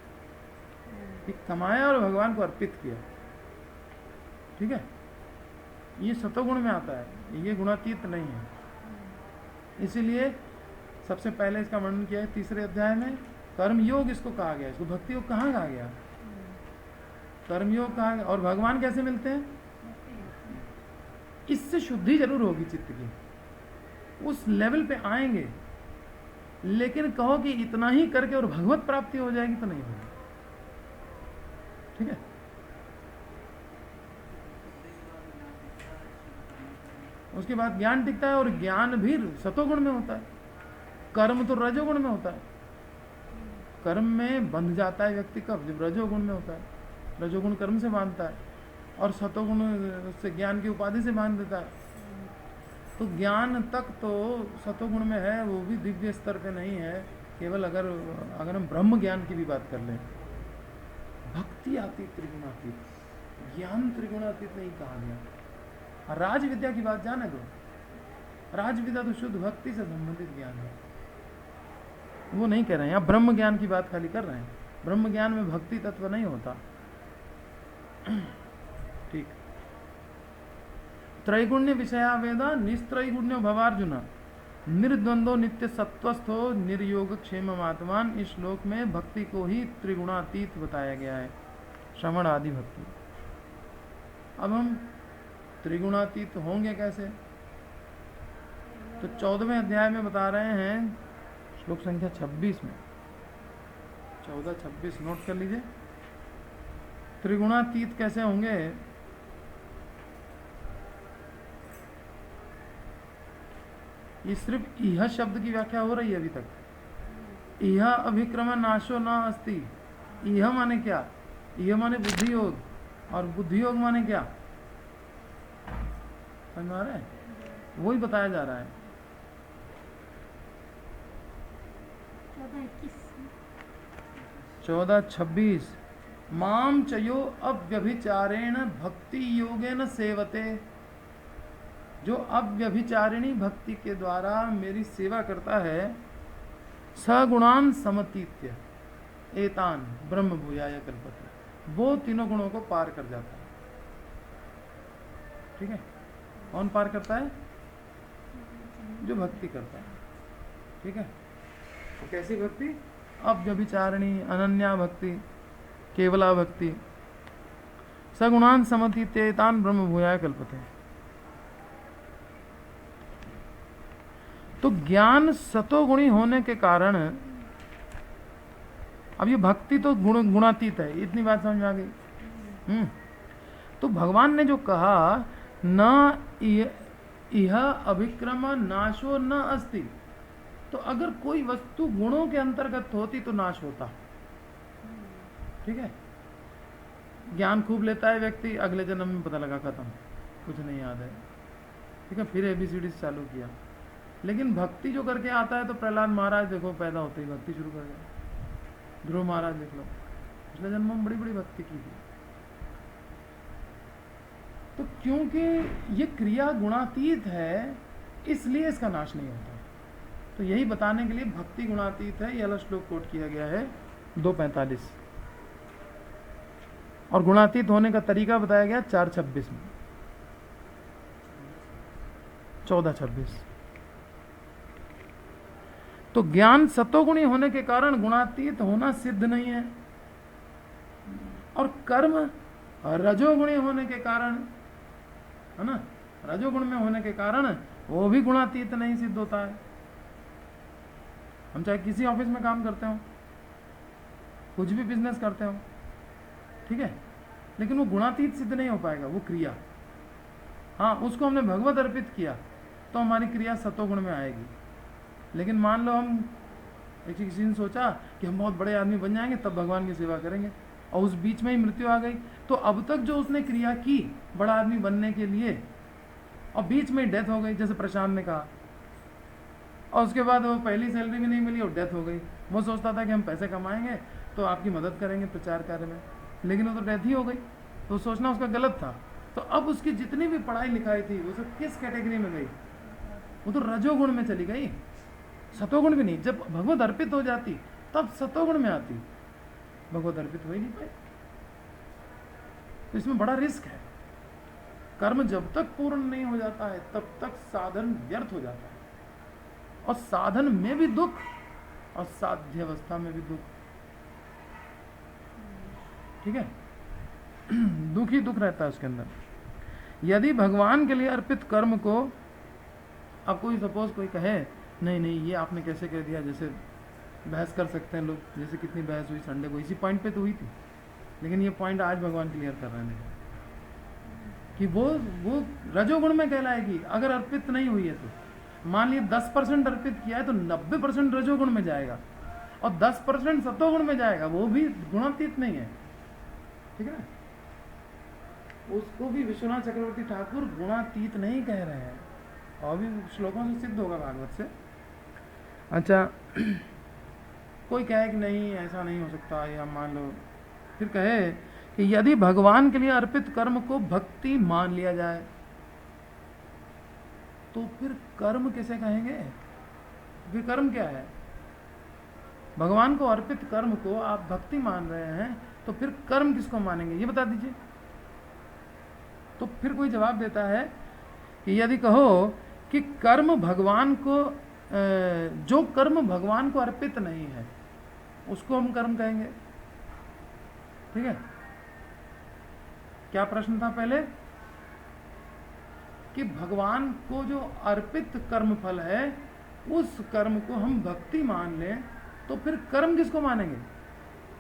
कि कमाया और भगवान को अर्पित किया। ठीक है, ये सतोगुण में आता है, ये गुणातीत नहीं है। इसीलिए सबसे पहले इसका वर्णन किया है 3रे अध्याय में। कर्म योग इसको कहा गया, इसको भक्ति योग कहाँ कहा गया? कर्म योग कहा गया। और भगवान कैसे मिलते हैं? इससे शुद्धि जरूर होगी चित्त की, उस लेवल पे आएंगे, लेकिन कहो कि इतना ही करके और भगवत प्राप्ति हो जाएगी तो नहीं होगी। ठीक है, उसके बाद ज्ञान टिकता है, और ज्ञान भी सतोगुण में होता है, कर्म तो रजोगुण में होता है। कर्म में बंध जाता है व्यक्ति कब? जब रजोगुण में होता है। रजोगुण कर्म से बांधता है और सतोगुण से ज्ञान की उपाधि से बांध देता है। तो ज्ञान तक तो सतोगुण में है, वो भी दिव्य स्तर पे नहीं है। केवल अगर हम ब्रह्म ज्ञान की भी बात कर लें, भक्ति आती त्रिगुणातीत, ज्ञान त्रिगुणातीत नहीं कहा गया। राज विद्या की बात जाने दो, राज विद्या तो शुद्ध भक्ति से संबंधित ज्ञान है, वो नहीं कह रहे हैं। यहाँ ब्रह्म ज्ञान की बात खाली कर रहे हैं। ब्रह्म ज्ञान में भक्ति तत्व नहीं होता। ठीक, त्रैगुण्य विषया वेदा निस्त्रैगुण्यो भवार्जुन निर्द्वंदो नित्य सत्वस्थो निर्योग क्षेम आत्मान। इस श्लोक में भक्ति को ही त्रिगुणातीत बताया गया है, श्रवण आदि भक्ति। अब हम त्रिगुणातीत होंगे कैसे? तो 14वें अध्याय में बता रहे हैं, श्लोक संख्या 26 में, 14-26 नोट कर लीजिए। त्रिगुणातीत कैसे होंगे? ये सिर्फ इह शब्द की व्याख्या हो रही है अभी तक। इह अभिक्रम नाशो न अस्ति। इह माने क्या? इह माने बुद्धि योग, और बुद्धि योग माने क्या? समझ में आ रहा है? वही बताया जा रहा है। 14-26 माम चयो अव्यभिचारेण भक्ति योगेन सेवते। जो अव्यभिचारिणी भक्ति के द्वारा मेरी सेवा करता है, सगुणान समतीत्य एतान ब्रह्म भूयाय कल्पते, वो तीनों गुणों को पार कर जाता है। ठीक है, कौन पार करता है? जो भक्ति करता है। ठीक है, तो कैसी भक्ति? अव्यभिचारिणी, अनन्या भक्ति, केवला भक्ति। सगुणान समतीत्येतान ब्रह्म भूयाय कल्पते। तो ज्ञान सतोगुणी होने के कारण, अब ये भक्ति तो गुणातीत है, इतनी बात समझ में आ गई। तो भगवान ने जो कहा न यह अभिक्रम नाशो न अस्ति, तो अगर कोई वस्तु गुणों के अंतर्गत होती तो नाश होता। ठीक है, ज्ञान खूब लेता है व्यक्ति, अगले जन्म में पता लगा खत्म, कुछ नहीं याद है। ठीक है, फिर ABCD चालू किया। लेकिन भक्ति जो करके आता है, तो प्रहलाद महाराज देखो पैदा होते ही भक्ति शुरू कर गए, ध्रुव महाराज देख लो, पिछले जन्म में बड़ी बड़ी भक्ति की थी। तो क्योंकि ये क्रिया गुणातीत है, इसलिए इसका नाश नहीं होता। तो यही बताने के लिए भक्ति गुणातीत है, ये वाला श्लोक कोट किया गया है 2:45, और गुणातीत होने का तरीका बताया गया 4:26 में, 14:26। तो ज्ञान सतोगुणी होने के कारण गुणातीत होना सिद्ध नहीं है, और कर्म रजोगुणी होने के कारण, है ना, रजोगुण में होने के कारण वो भी गुणातीत नहीं सिद्ध होता है। हम चाहे किसी ऑफिस में काम करते हो, कुछ भी बिजनेस करते हो, ठीक है, लेकिन वो गुणातीत सिद्ध नहीं हो पाएगा, वो क्रिया। हाँ, उसको हमने भगवत अर्पित किया तो हमारी क्रिया सतोगुण में आएगी। लेकिन मान लो हम किसी ने सोचा कि हम बहुत बड़े आदमी बन जाएंगे तब भगवान की सेवा करेंगे, और उस बीच में ही मृत्यु आ गई, तो अब तक जो उसने क्रिया की बड़ा आदमी बनने के लिए, और बीच में डेथ हो गई, जैसे प्रशांत ने कहा, और उसके बाद वो पहली सैलरी भी नहीं मिली और डेथ हो गई। वो सोचता था कि हम पैसे कमाएंगे तो आपकी मदद करेंगे प्रचार कार्य में, लेकिन वो तो डेथ ही हो गई। तो सोचना उसका गलत था। तो अब उसकी जितनी भी पढ़ाई लिखाई थी वो सब किस कैटेगरी में गई? वो तो रजोगुण में चली गई, सतोगुण भी नहीं। जब भगवत अर्पित हो जाती तब सतोगुण में आती, भगवत अर्पित हो ही नहीं पाई। तो इसमें बड़ा रिस्क है। कर्म जब तक पूर्ण नहीं हो जाता है तब तक साधन व्यर्थ हो जाता है, और साधन में भी दुख और साध्य अवस्था में भी दुख। ठीक है, दुख ही दुख रहता है उसके अंदर। यदि भगवान के लिए अर्पित कर्म को, अब कोई सपोज कोई कहे नहीं नहीं ये आपने कैसे कह दिया, जैसे बहस कर सकते हैं लोग, जैसे कितनी बहस हुई संडे को, इसी पॉइंट पे तो हुई थी, लेकिन ये पॉइंट आज भगवान क्लियर कर रहे हैं कि वो रजोगुण में कहलाएगी अगर अर्पित नहीं हुई है तो। मान लीजिए 10% अर्पित किया है तो 90% रजोगुण में जाएगा और 10% सतोगुण में जाएगा, वो भी गुणातीत नहीं है। ठीक है, उसको भी विश्वनाथ चक्रवर्ती ठाकुर गुणातीत नहीं कह रहे हैं, और भी श्लोकों से सिद्ध होगा भागवत से। अच्छा, कोई कहे कि नहीं ऐसा नहीं हो सकता, या मान लो फिर कहे कि यदि भगवान के लिए अर्पित कर्म को भक्ति मान लिया जाए तो फिर कर्म कैसे कहेंगे? फिर कर्म क्या है? भगवान को अर्पित कर्म को आप भक्ति मान रहे हैं तो फिर कर्म किसको मानेंगे, ये बता दीजिए। तो फिर कोई जवाब देता है कि यदि कहो कि कर्म भगवान को, जो कर्म भगवान को अर्पित नहीं है उसको हम कर्म कहेंगे। ठीक है, क्या प्रश्न था पहले? कि भगवान को जो अर्पित कर्म फल है उस कर्म को हम भक्ति मान लें तो फिर कर्म किसको मानेंगे?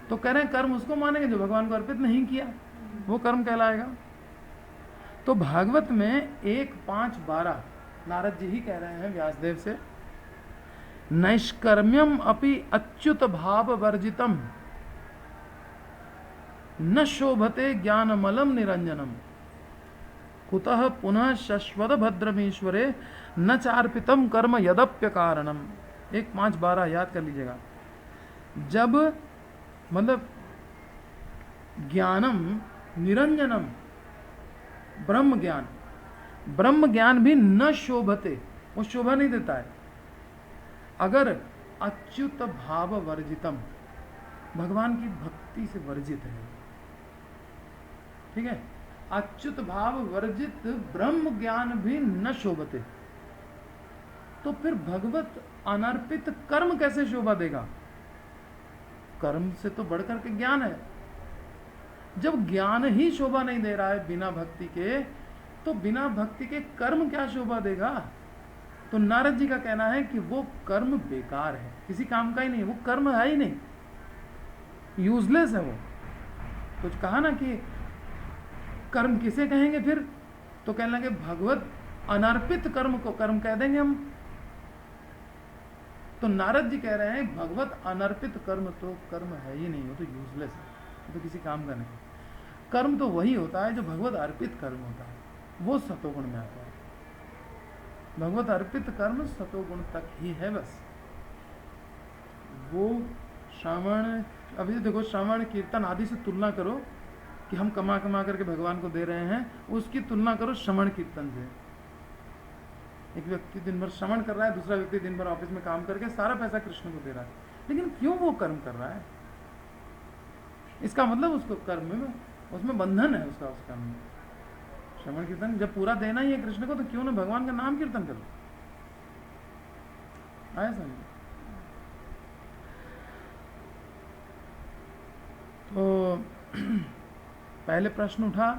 तो कह रहे हैं कर्म उसको मानेंगे जो भगवान को अर्पित नहीं किया, वो कर्म कहलाएगा। तो भागवत में 1:5-12 नारद जी ही कह रहे हैं व्यासदेव से, नैष्कर्म्यम अपि अच्युत भाव वर्जितम न शोभते ज्ञानमलम निरंजनम कुतः पुनः शश्वत भद्रमीश्वरे न चार्पितम कर्म यदप्य कारणम। 1:5-12 याद कर लीजिएगा। जब मतलब ज्ञानम निरंजनम, ब्रह्म ज्ञान भी न शोभते, वो शोभा नहीं देता है अगर अच्युत भाव वर्जितम, भगवान की भक्ति से वर्जित है। ठीक है, अच्युत भाव वर्जित ब्रह्म ज्ञान भी न शोभते, तो फिर भगवत अनर्पित कर्म कैसे शोभा देगा? कर्म से तो बढ़कर के ज्ञान है। जब ज्ञान ही शोभा नहीं दे रहा है बिना भक्ति के, तो बिना भक्ति के कर्म क्या शोभा देगा? तो नारद जी का कहना है कि वो कर्म बेकार है, किसी काम का ही नहीं, वो कर्म है ही नहीं, यूजलेस है वो। तो कहा ना कि कर्म किसे कहेंगे फिर, तो कहने लगे भगवत अनर्पित कर्म को कर्म कह देंगे हम। तो नारद जी कह रहे हैं भगवत अनर्पित कर्म तो कर्म है ही नहीं, वो तो यूजलेस है, वो तो किसी काम का नहीं। कर्म तो वही होता है जो भगवत अर्पित कर्म होता है, वो सतोगुण में आता है। भगवत अर्पित कर्म सतोगुण तक ही है बस। वो श्रवण, अभी देखो श्रवण कीर्तन आदि से तुलना करो कि हम कमा कमा करके भगवान को दे रहे हैं, उसकी तुलना करो श्रवण कीर्तन से। एक व्यक्ति दिन भर श्रवण कर रहा है, दूसरा व्यक्ति दिन भर ऑफिस में काम करके सारा पैसा कृष्ण को दे रहा है, लेकिन क्यों वो कर्म कर रहा है? इसका मतलब उसको कर्म में, उसमें बंधन है उसका, उस कर्म में। श्रवण कीर्तन जब पूरा देना ही है कृष्ण को, तो क्यों ना भगवान का नाम कीर्तन करो। आया समझ? तो पहले प्रश्न उठा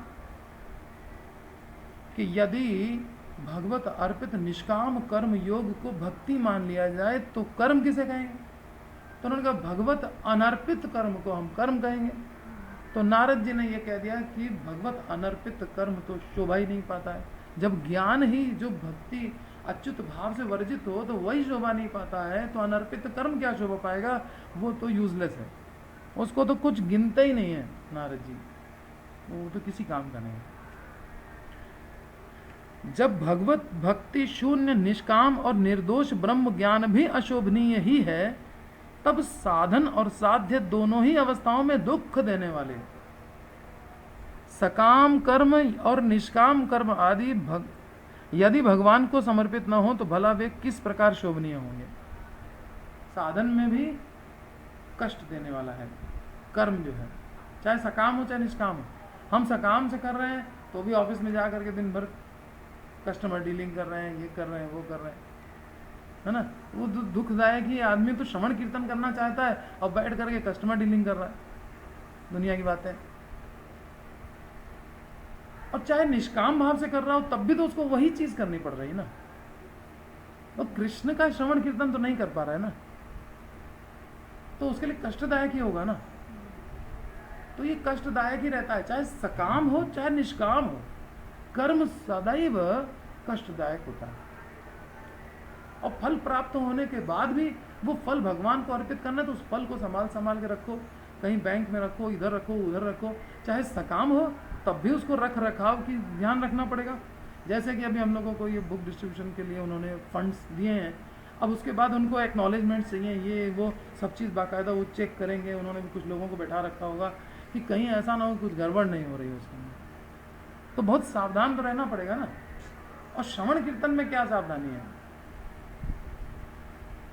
कि यदि भगवत अर्पित निष्काम कर्म योग को भक्ति मान लिया जाए तो कर्म किसे कहेंगे? तो उन्होंने कहा भगवत अनर्पित कर्म को हम कर्म कहेंगे। तो नारद जी ने यह कह दिया कि भगवत अनर्पित कर्म तो शोभा ही नहीं पाता है। जब ज्ञान ही जो भक्ति अच्युत भाव से वर्जित हो तो वही शोभा नहीं पाता है, तो अनर्पित कर्म क्या शोभा पाएगा? वो तो यूजलेस है, उसको तो कुछ गिनते ही नहीं है नारद जी, वो तो किसी काम का नहीं है। जब भगवत भक्ति शून्य निष्काम और निर्दोष ब्रह्म ज्ञान भी अशोभनीय ही है, तब साधन और साध्य दोनों ही अवस्थाओं में दुख देने वाले सकाम कर्म और निष्काम कर्म आदि यदि भगवान को समर्पित न हो तो भला वे किस प्रकार शोभनीय होंगे। साधन में भी कष्ट देने वाला है कर्म जो है, चाहे सकाम हो चाहे निष्काम हो। हम सकाम से कर रहे हैं तो भी ऑफिस में जा करके दिन भर कस्टमर डीलिंग कर रहे हैं, ये कर रहे हैं, वो कर रहे हैं, है ना। वो दुखदायक ही। आदमी तो श्रवण कीर्तन करना चाहता है और बैठ करके कस्टमर डीलिंग कर रहा है, दुनिया की बातें। और चाहे निष्काम भाव से कर रहा हो तब भी तो उसको वही चीज करनी पड़ रही है ना। वो कृष्ण का श्रवण कीर्तन तो नहीं कर पा रहा है ना, तो उसके लिए कष्टदायक ही होगा ना। तो ये कष्टदायक ही रहता है, चाहे सकाम हो चाहे निष्काम हो, कर्म सदैव कष्टदायक होता है। और फल प्राप्त होने के बाद भी वो फल भगवान को अर्पित करना है, तो उस फल को संभाल संभाल के रखो, कहीं बैंक में रखो, इधर रखो, उधर रखो। चाहे सकाम हो तब भी उसको रख रखाव की ध्यान रखना पड़ेगा। जैसे कि अभी हम लोगों को ये बुक डिस्ट्रीब्यूशन के लिए उन्होंने फंड्स दिए हैं, अब उसके बाद उनको एक्नॉलेजमेंट चाहिए, ये वो सब चीज़ बाकायदा वो चेक करेंगे। उन्होंने भी कुछ लोगों को बैठा रखा होगा कि कहीं ऐसा ना हो कुछ गड़बड़ नहीं हो रही है उसमें, तो बहुत सावधान तो रहना पड़ेगा ना। और श्रवण कीर्तन में क्या सावधानी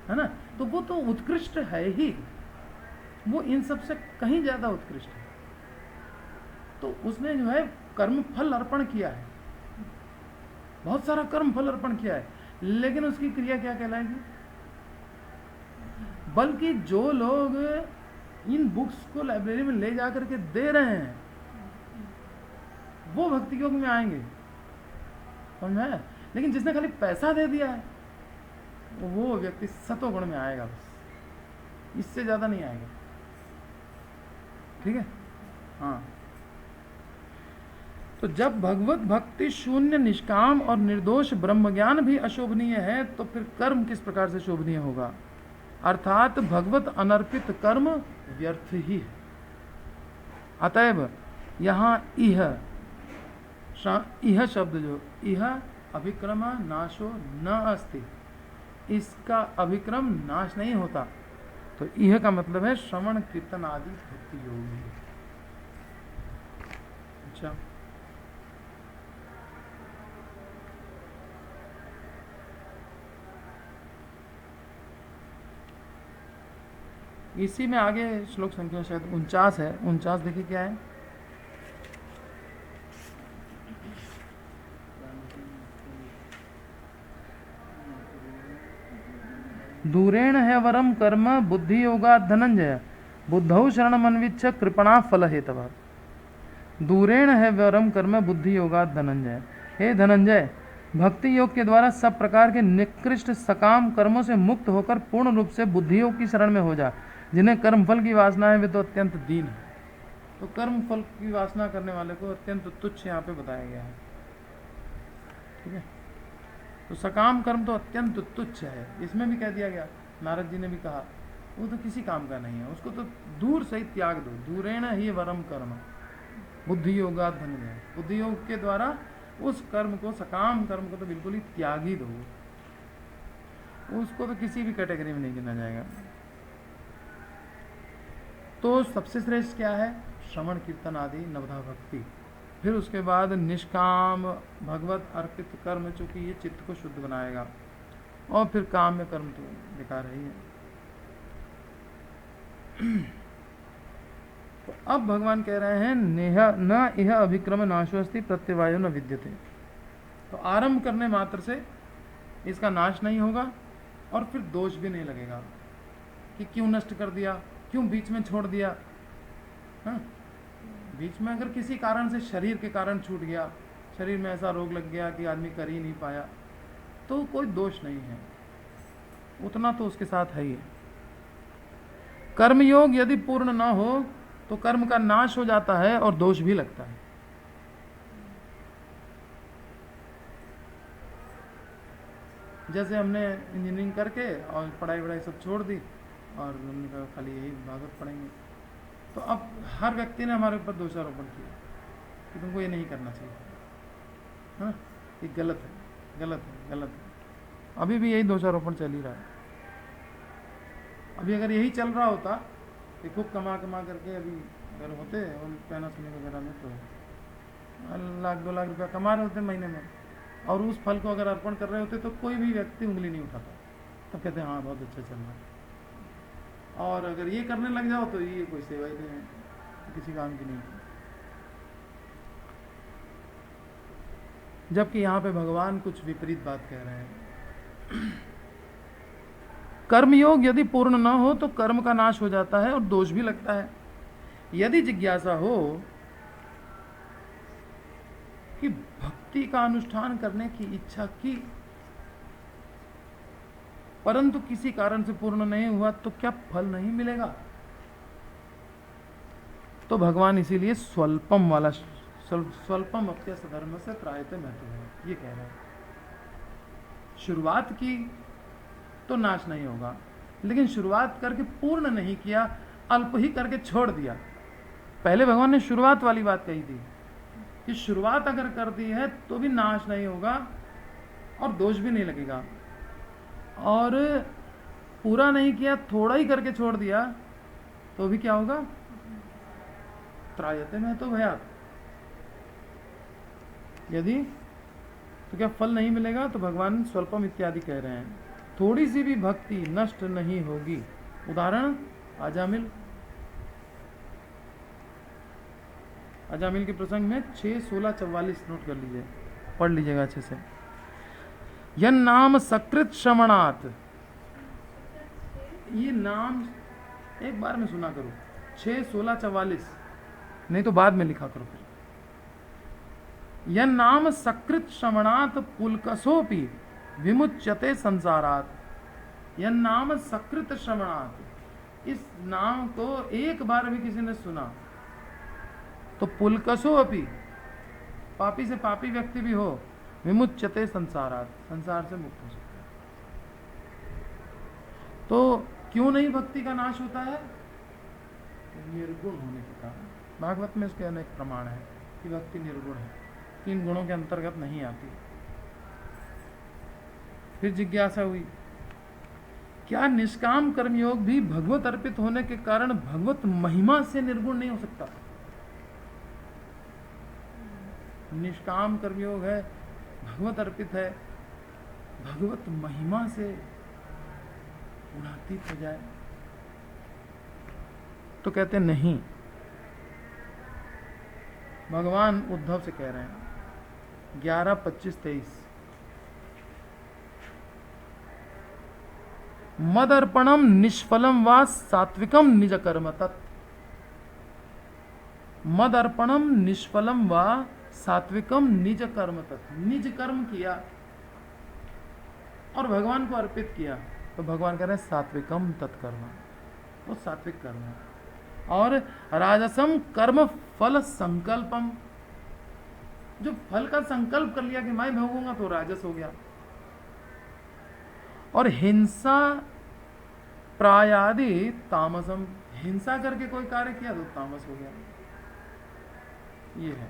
है ना। तो वो तो उत्कृष्ट है ही, वो इन सब से कहीं ज्यादा उत्कृष्ट है। तो उसने जो है कर्म फल अर्पण किया है, बहुत सारा कर्म फल अर्पण किया है, लेकिन उसकी क्रिया क्या कहलाएगी? बल्कि जो लोग इन बुक्स को लाइब्रेरी में ले जाकर के दे रहे हैं वो भक्ति योग में आएंगे, समझ में? लेकिन जिसने खाली पैसा दे दिया है वो व्यक्ति सतोगुण में आएगा, बस इससे ज्यादा नहीं आएगा। ठीक है, हाँ। तो जब भगवत भक्ति शून्य निष्काम और निर्दोष ब्रह्म ज्ञान भी अशोभनीय है, तो फिर कर्म किस प्रकार से शोभनीय होगा? अर्थात भगवत अनर्पित कर्म व्यर्थ ही है। अतएव यहाँ इह शब्द जो इह अभिक्रम नाशो न अस्ति, इसका अभिक्रम नाश नहीं होता। तो इह का मतलब है श्रवण कीर्तन आदि भक्ति योग ही। अच्छा, इसी में आगे श्लोक संख्या शायद 49 है। 49 देखिए क्या है। दूरेण है वरम कर्म बुद्धि योगा धनंजय, बुद्धौ शरणमन्विच्छ कृपणा फल हेतव। दूरेण है वरम कर्म बुद्धि योगा धनंजय। हे धनंजय, भक्ति योग के द्वारा सब प्रकार के निकृष्ट सकाम कर्मों से मुक्त होकर पूर्ण रूप से बुद्धि योग की शरण में हो जा। जिन्हें कर्म फल की वासना है वे तो अत्यंत दीन है। तो कर्म फल की वासना करने वाले को अत्यंत तुच्छ यहाँ पे बताया गया है, ठीक है। तो सकाम कर्म तो अत्यंत तुच्छ है, इसमें भी कह दिया गया, नारद जी ने भी कहा वो तो किसी काम का नहीं है, उसको तो दूर से ही त्याग दो। दूरेण ही वरम कर्म बुद्धि योगा धन्य। बुद्धि योग के द्वारा उस कर्म को, सकाम कर्म को तो बिल्कुल ही त्याग ही दो, उसको तो किसी भी कैटेगरी में नहीं गिना जाएगा। तो सबसे श्रेष्ठ क्या है? श्रवण कीर्तन आदि नवधा भक्ति। फिर उसके बाद निष्काम भगवत अर्पित कर्म, चूंकि ये चित्त को शुद्ध बनाएगा। और फिर काम में कर्म तो बेकार है ही है। तो अब भगवान कह रहे हैं नेह न यह अभिक्रम नाशोस्ति प्रत्यवायो न विद्यते। तो आरंभ करने मात्र से इसका नाश नहीं होगा और फिर दोष भी नहीं लगेगा कि क्यों नष्ट कर दिया, क्यों बीच में छोड़ दिया। हाँ, बीच में अगर किसी कारण से, शरीर के कारण छूट गया, शरीर में ऐसा रोग लग गया कि आदमी कर ही नहीं पाया, तो कोई दोष नहीं है, उतना तो उसके साथ है ही। कर्मयोग यदि पूर्ण ना हो तो कर्म का नाश हो जाता है और दोष भी लगता है। जैसे हमने इंजीनियरिंग करके और पढ़ाई सब छोड़ दी और हमने कहा खाली यही भागवत पढ़ेंगे, तो अब हर व्यक्ति ने हमारे ऊपर दोषारोपण किया कि तुमको ये नहीं करना चाहिए, हाँ, ये गलत है, गलत है, गलत है। अभी भी यही दोषारोपण चल ही रहा है। अभी अगर यही चल रहा होता कि खूब कमा करके अभी अगर होते और पैनासोनिक वगैरह में, तो 1-2 लाख रुपया कमा रहे होते महीने में, और उस फल को अगर अर्पण कर रहे होते तो कोई भी व्यक्ति उंगली नहीं उठाता, तो कहते हैं हाँ बहुत अच्छा चल रहा है। और अगर ये करने लग जाओ तो ये कोई सेवा ही नहीं है, किसी काम की नहीं। जबकि यहाँ पे भगवान कुछ विपरीत बात कह रहे हैं। कर्मयोग यदि पूर्ण ना हो तो कर्म का नाश हो जाता है और दोष भी लगता है। यदि जिज्ञासा हो कि भक्ति का अनुष्ठान करने की इच्छा की, परंतु किसी कारण से पूर्ण नहीं हुआ, तो क्या फल नहीं मिलेगा? तो भगवान इसीलिए स्वल्पम वाला, स्वल्पम अप्यस धर्म से त्रायते महत्व है, ये कह रहे हैं। शुरुआत की तो नाश नहीं होगा, लेकिन शुरुआत करके पूर्ण नहीं किया, अल्प ही करके छोड़ दिया। पहले भगवान ने शुरुआत वाली बात कही थी कि शुरुआत अगर कर दी है तो भी नाश नहीं होगा और दोष भी नहीं लगेगा, और पूरा नहीं किया, थोड़ा ही करके छोड़ दिया, तो भी क्या होगा? त्रायते में तो भयात। यदि तो क्या फल नहीं मिलेगा? तो भगवान स्वल्पम इत्यादि कह रहे हैं। थोड़ी सी भी भक्ति नष्ट नहीं होगी। उदाहरण अजामिल, अजामिल के प्रसंग में 6:16-44 नोट कर लीजिए, पढ़ लीजिएगा अच्छे से। यह नाम सकृत श्रवणात्, ये नाम एक बार में सुना करो, 6:16-44 नहीं तो बाद में लिखा करो फिर। यह नाम सकृत श्रवणात् पुलकसोपि विमुच्यते संसारात्। यह नाम सकृत श्रवणात्, इस नाम को एक बार भी किसी ने सुना तो पुलकसो अपि, पापी से पापी व्यक्ति भी हो, विमुच्यते संसारात्, संसार से मुक्त हो सकता है। तो क्यों नहीं भक्ति का नाश होता है? निर्गुण होने के कारण। भागवत में इसके अनेक प्रमाण है कि भक्ति निर्गुण है, 3 गुणों के अंतर्गत नहीं आती। फिर जिज्ञासा हुई, क्या निष्काम कर्मयोग भी भगवत अर्पित होने के कारण भगवत महिमा से निर्गुण नहीं हो सकता? निष्काम कर्मयोग है, भगवत अर्पित है, भगवत महिमा से गुणातीत हो जाए? तो कहते नहीं। भगवान उद्धव से कह रहे हैं 11:25-23, मदर्पणम निष्फलम वा सात्विकम निज कर्म तत्। मदर्पणम निष्फलम वा सात्विकम निज कर्म तत्। निज कर्म किया, और भगवान को अर्पित किया, तो भगवान कह रहे हैं सात्विकम तत्कर्म, वो सात्विक कर्म है। और राजसम कर्म फल संकल्पम, जो फल का संकल्प कर लिया कि मैं भोगूंगा, तो राजस हो गया। और हिंसा प्रायादि तामसम, हिंसा करके कोई कार्य किया तो तामस हो गया। ये है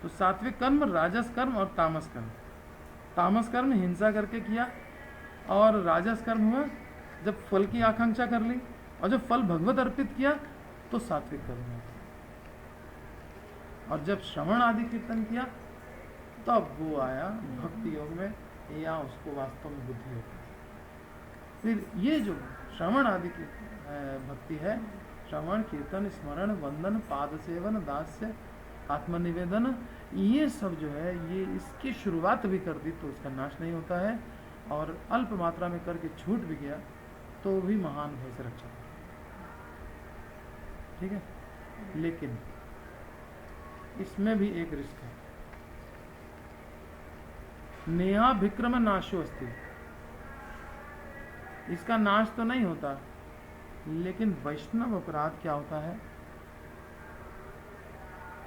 तो सात्विक कर्म, राजस कर्म और तामस कर्म। तामस कर्म हिंसा करके किया, और राजस कर्म हुआ जब फल की आकांक्षा कर ली, और जब फल भगवत अर्पित किया तो सात्विक कर्म हुआ। और जब श्रवण आदि कीर्तन किया तब वो आया भक्ति योग में, या उसको वास्तव में बुद्धि होती है। फिर ये जो श्रवण आदि की भक्ति है, श्रवण कीर्तन स्मरण वंदन पाद सेवन दास्य आत्मनिवेदन, ये सब जो है, ये इसकी शुरुआत भी कर दी तो उसका नाश नहीं होता है, और अल्प मात्रा में करके छूट भी गया तो भी महान भय से रक्षा। ठीक है, लेकिन इसमें भी एक रिस्क है। नेहा विक्रम नाशो अस्ति, इसका नाश तो नहीं होता, लेकिन वैष्णव अपराध क्या होता है?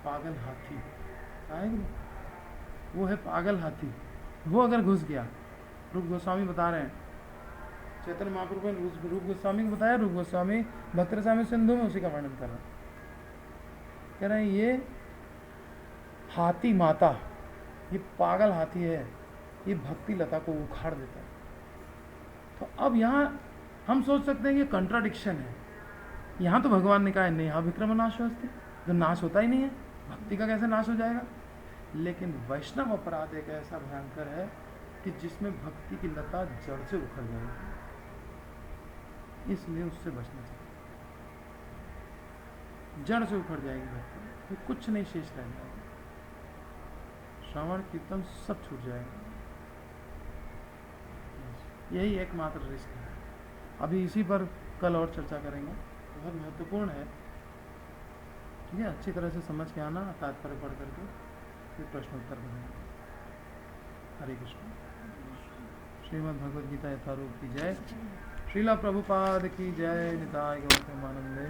पागल हाथी आएगा, वो है पागल हाथी। वो अगर घुस गया, रूप गोस्वामी बता रहे हैं, चैतन्य महाप्रभु ने रूप गोस्वामी को बताया, रूप गोस्वामी भक्त रसामृत सिंधु में उसी का वर्णन कर रहे हैं। कह रहे हैं ये हाथी माता, ये पागल हाथी है, ये भक्ति लता को उखाड़ देता है। तो अब यहाँ हम सोच सकते हैं कि कंट्राडिक्शन है। यहाँ तो भगवान ने कहा है नेहा विक्रम नाशो अस्ति, जो नाश होता ही नहीं है, भक्ति का कैसे नाश हो जाएगा? लेकिन वैष्णव अपराध एक ऐसा भयंकर है कि जिसमें भक्ति की लता जड़ से उखड़ जाएगी, इसलिए उससे बचना चाहिए। जड़ से उखड़ जाएगी भक्ति, तो कुछ नहीं शेष रह जाएगा, श्रवण कीर्तन सब छूट जाएगा। यही एकमात्र रिस्क है। अभी इसी पर कल और चर्चा करेंगे, बहुत महत्वपूर्ण है। ठीक है, अच्छी तरह से समझ के आना, तात्पर्य पढ़ करके फिर प्रश्नोत्तर करेंगे। हरे कृष्ण। श्रीमद् भगवद गीता यथारूप की जय, श्रीला प्रभुपाद की जय, निताय गौतम आनंदे।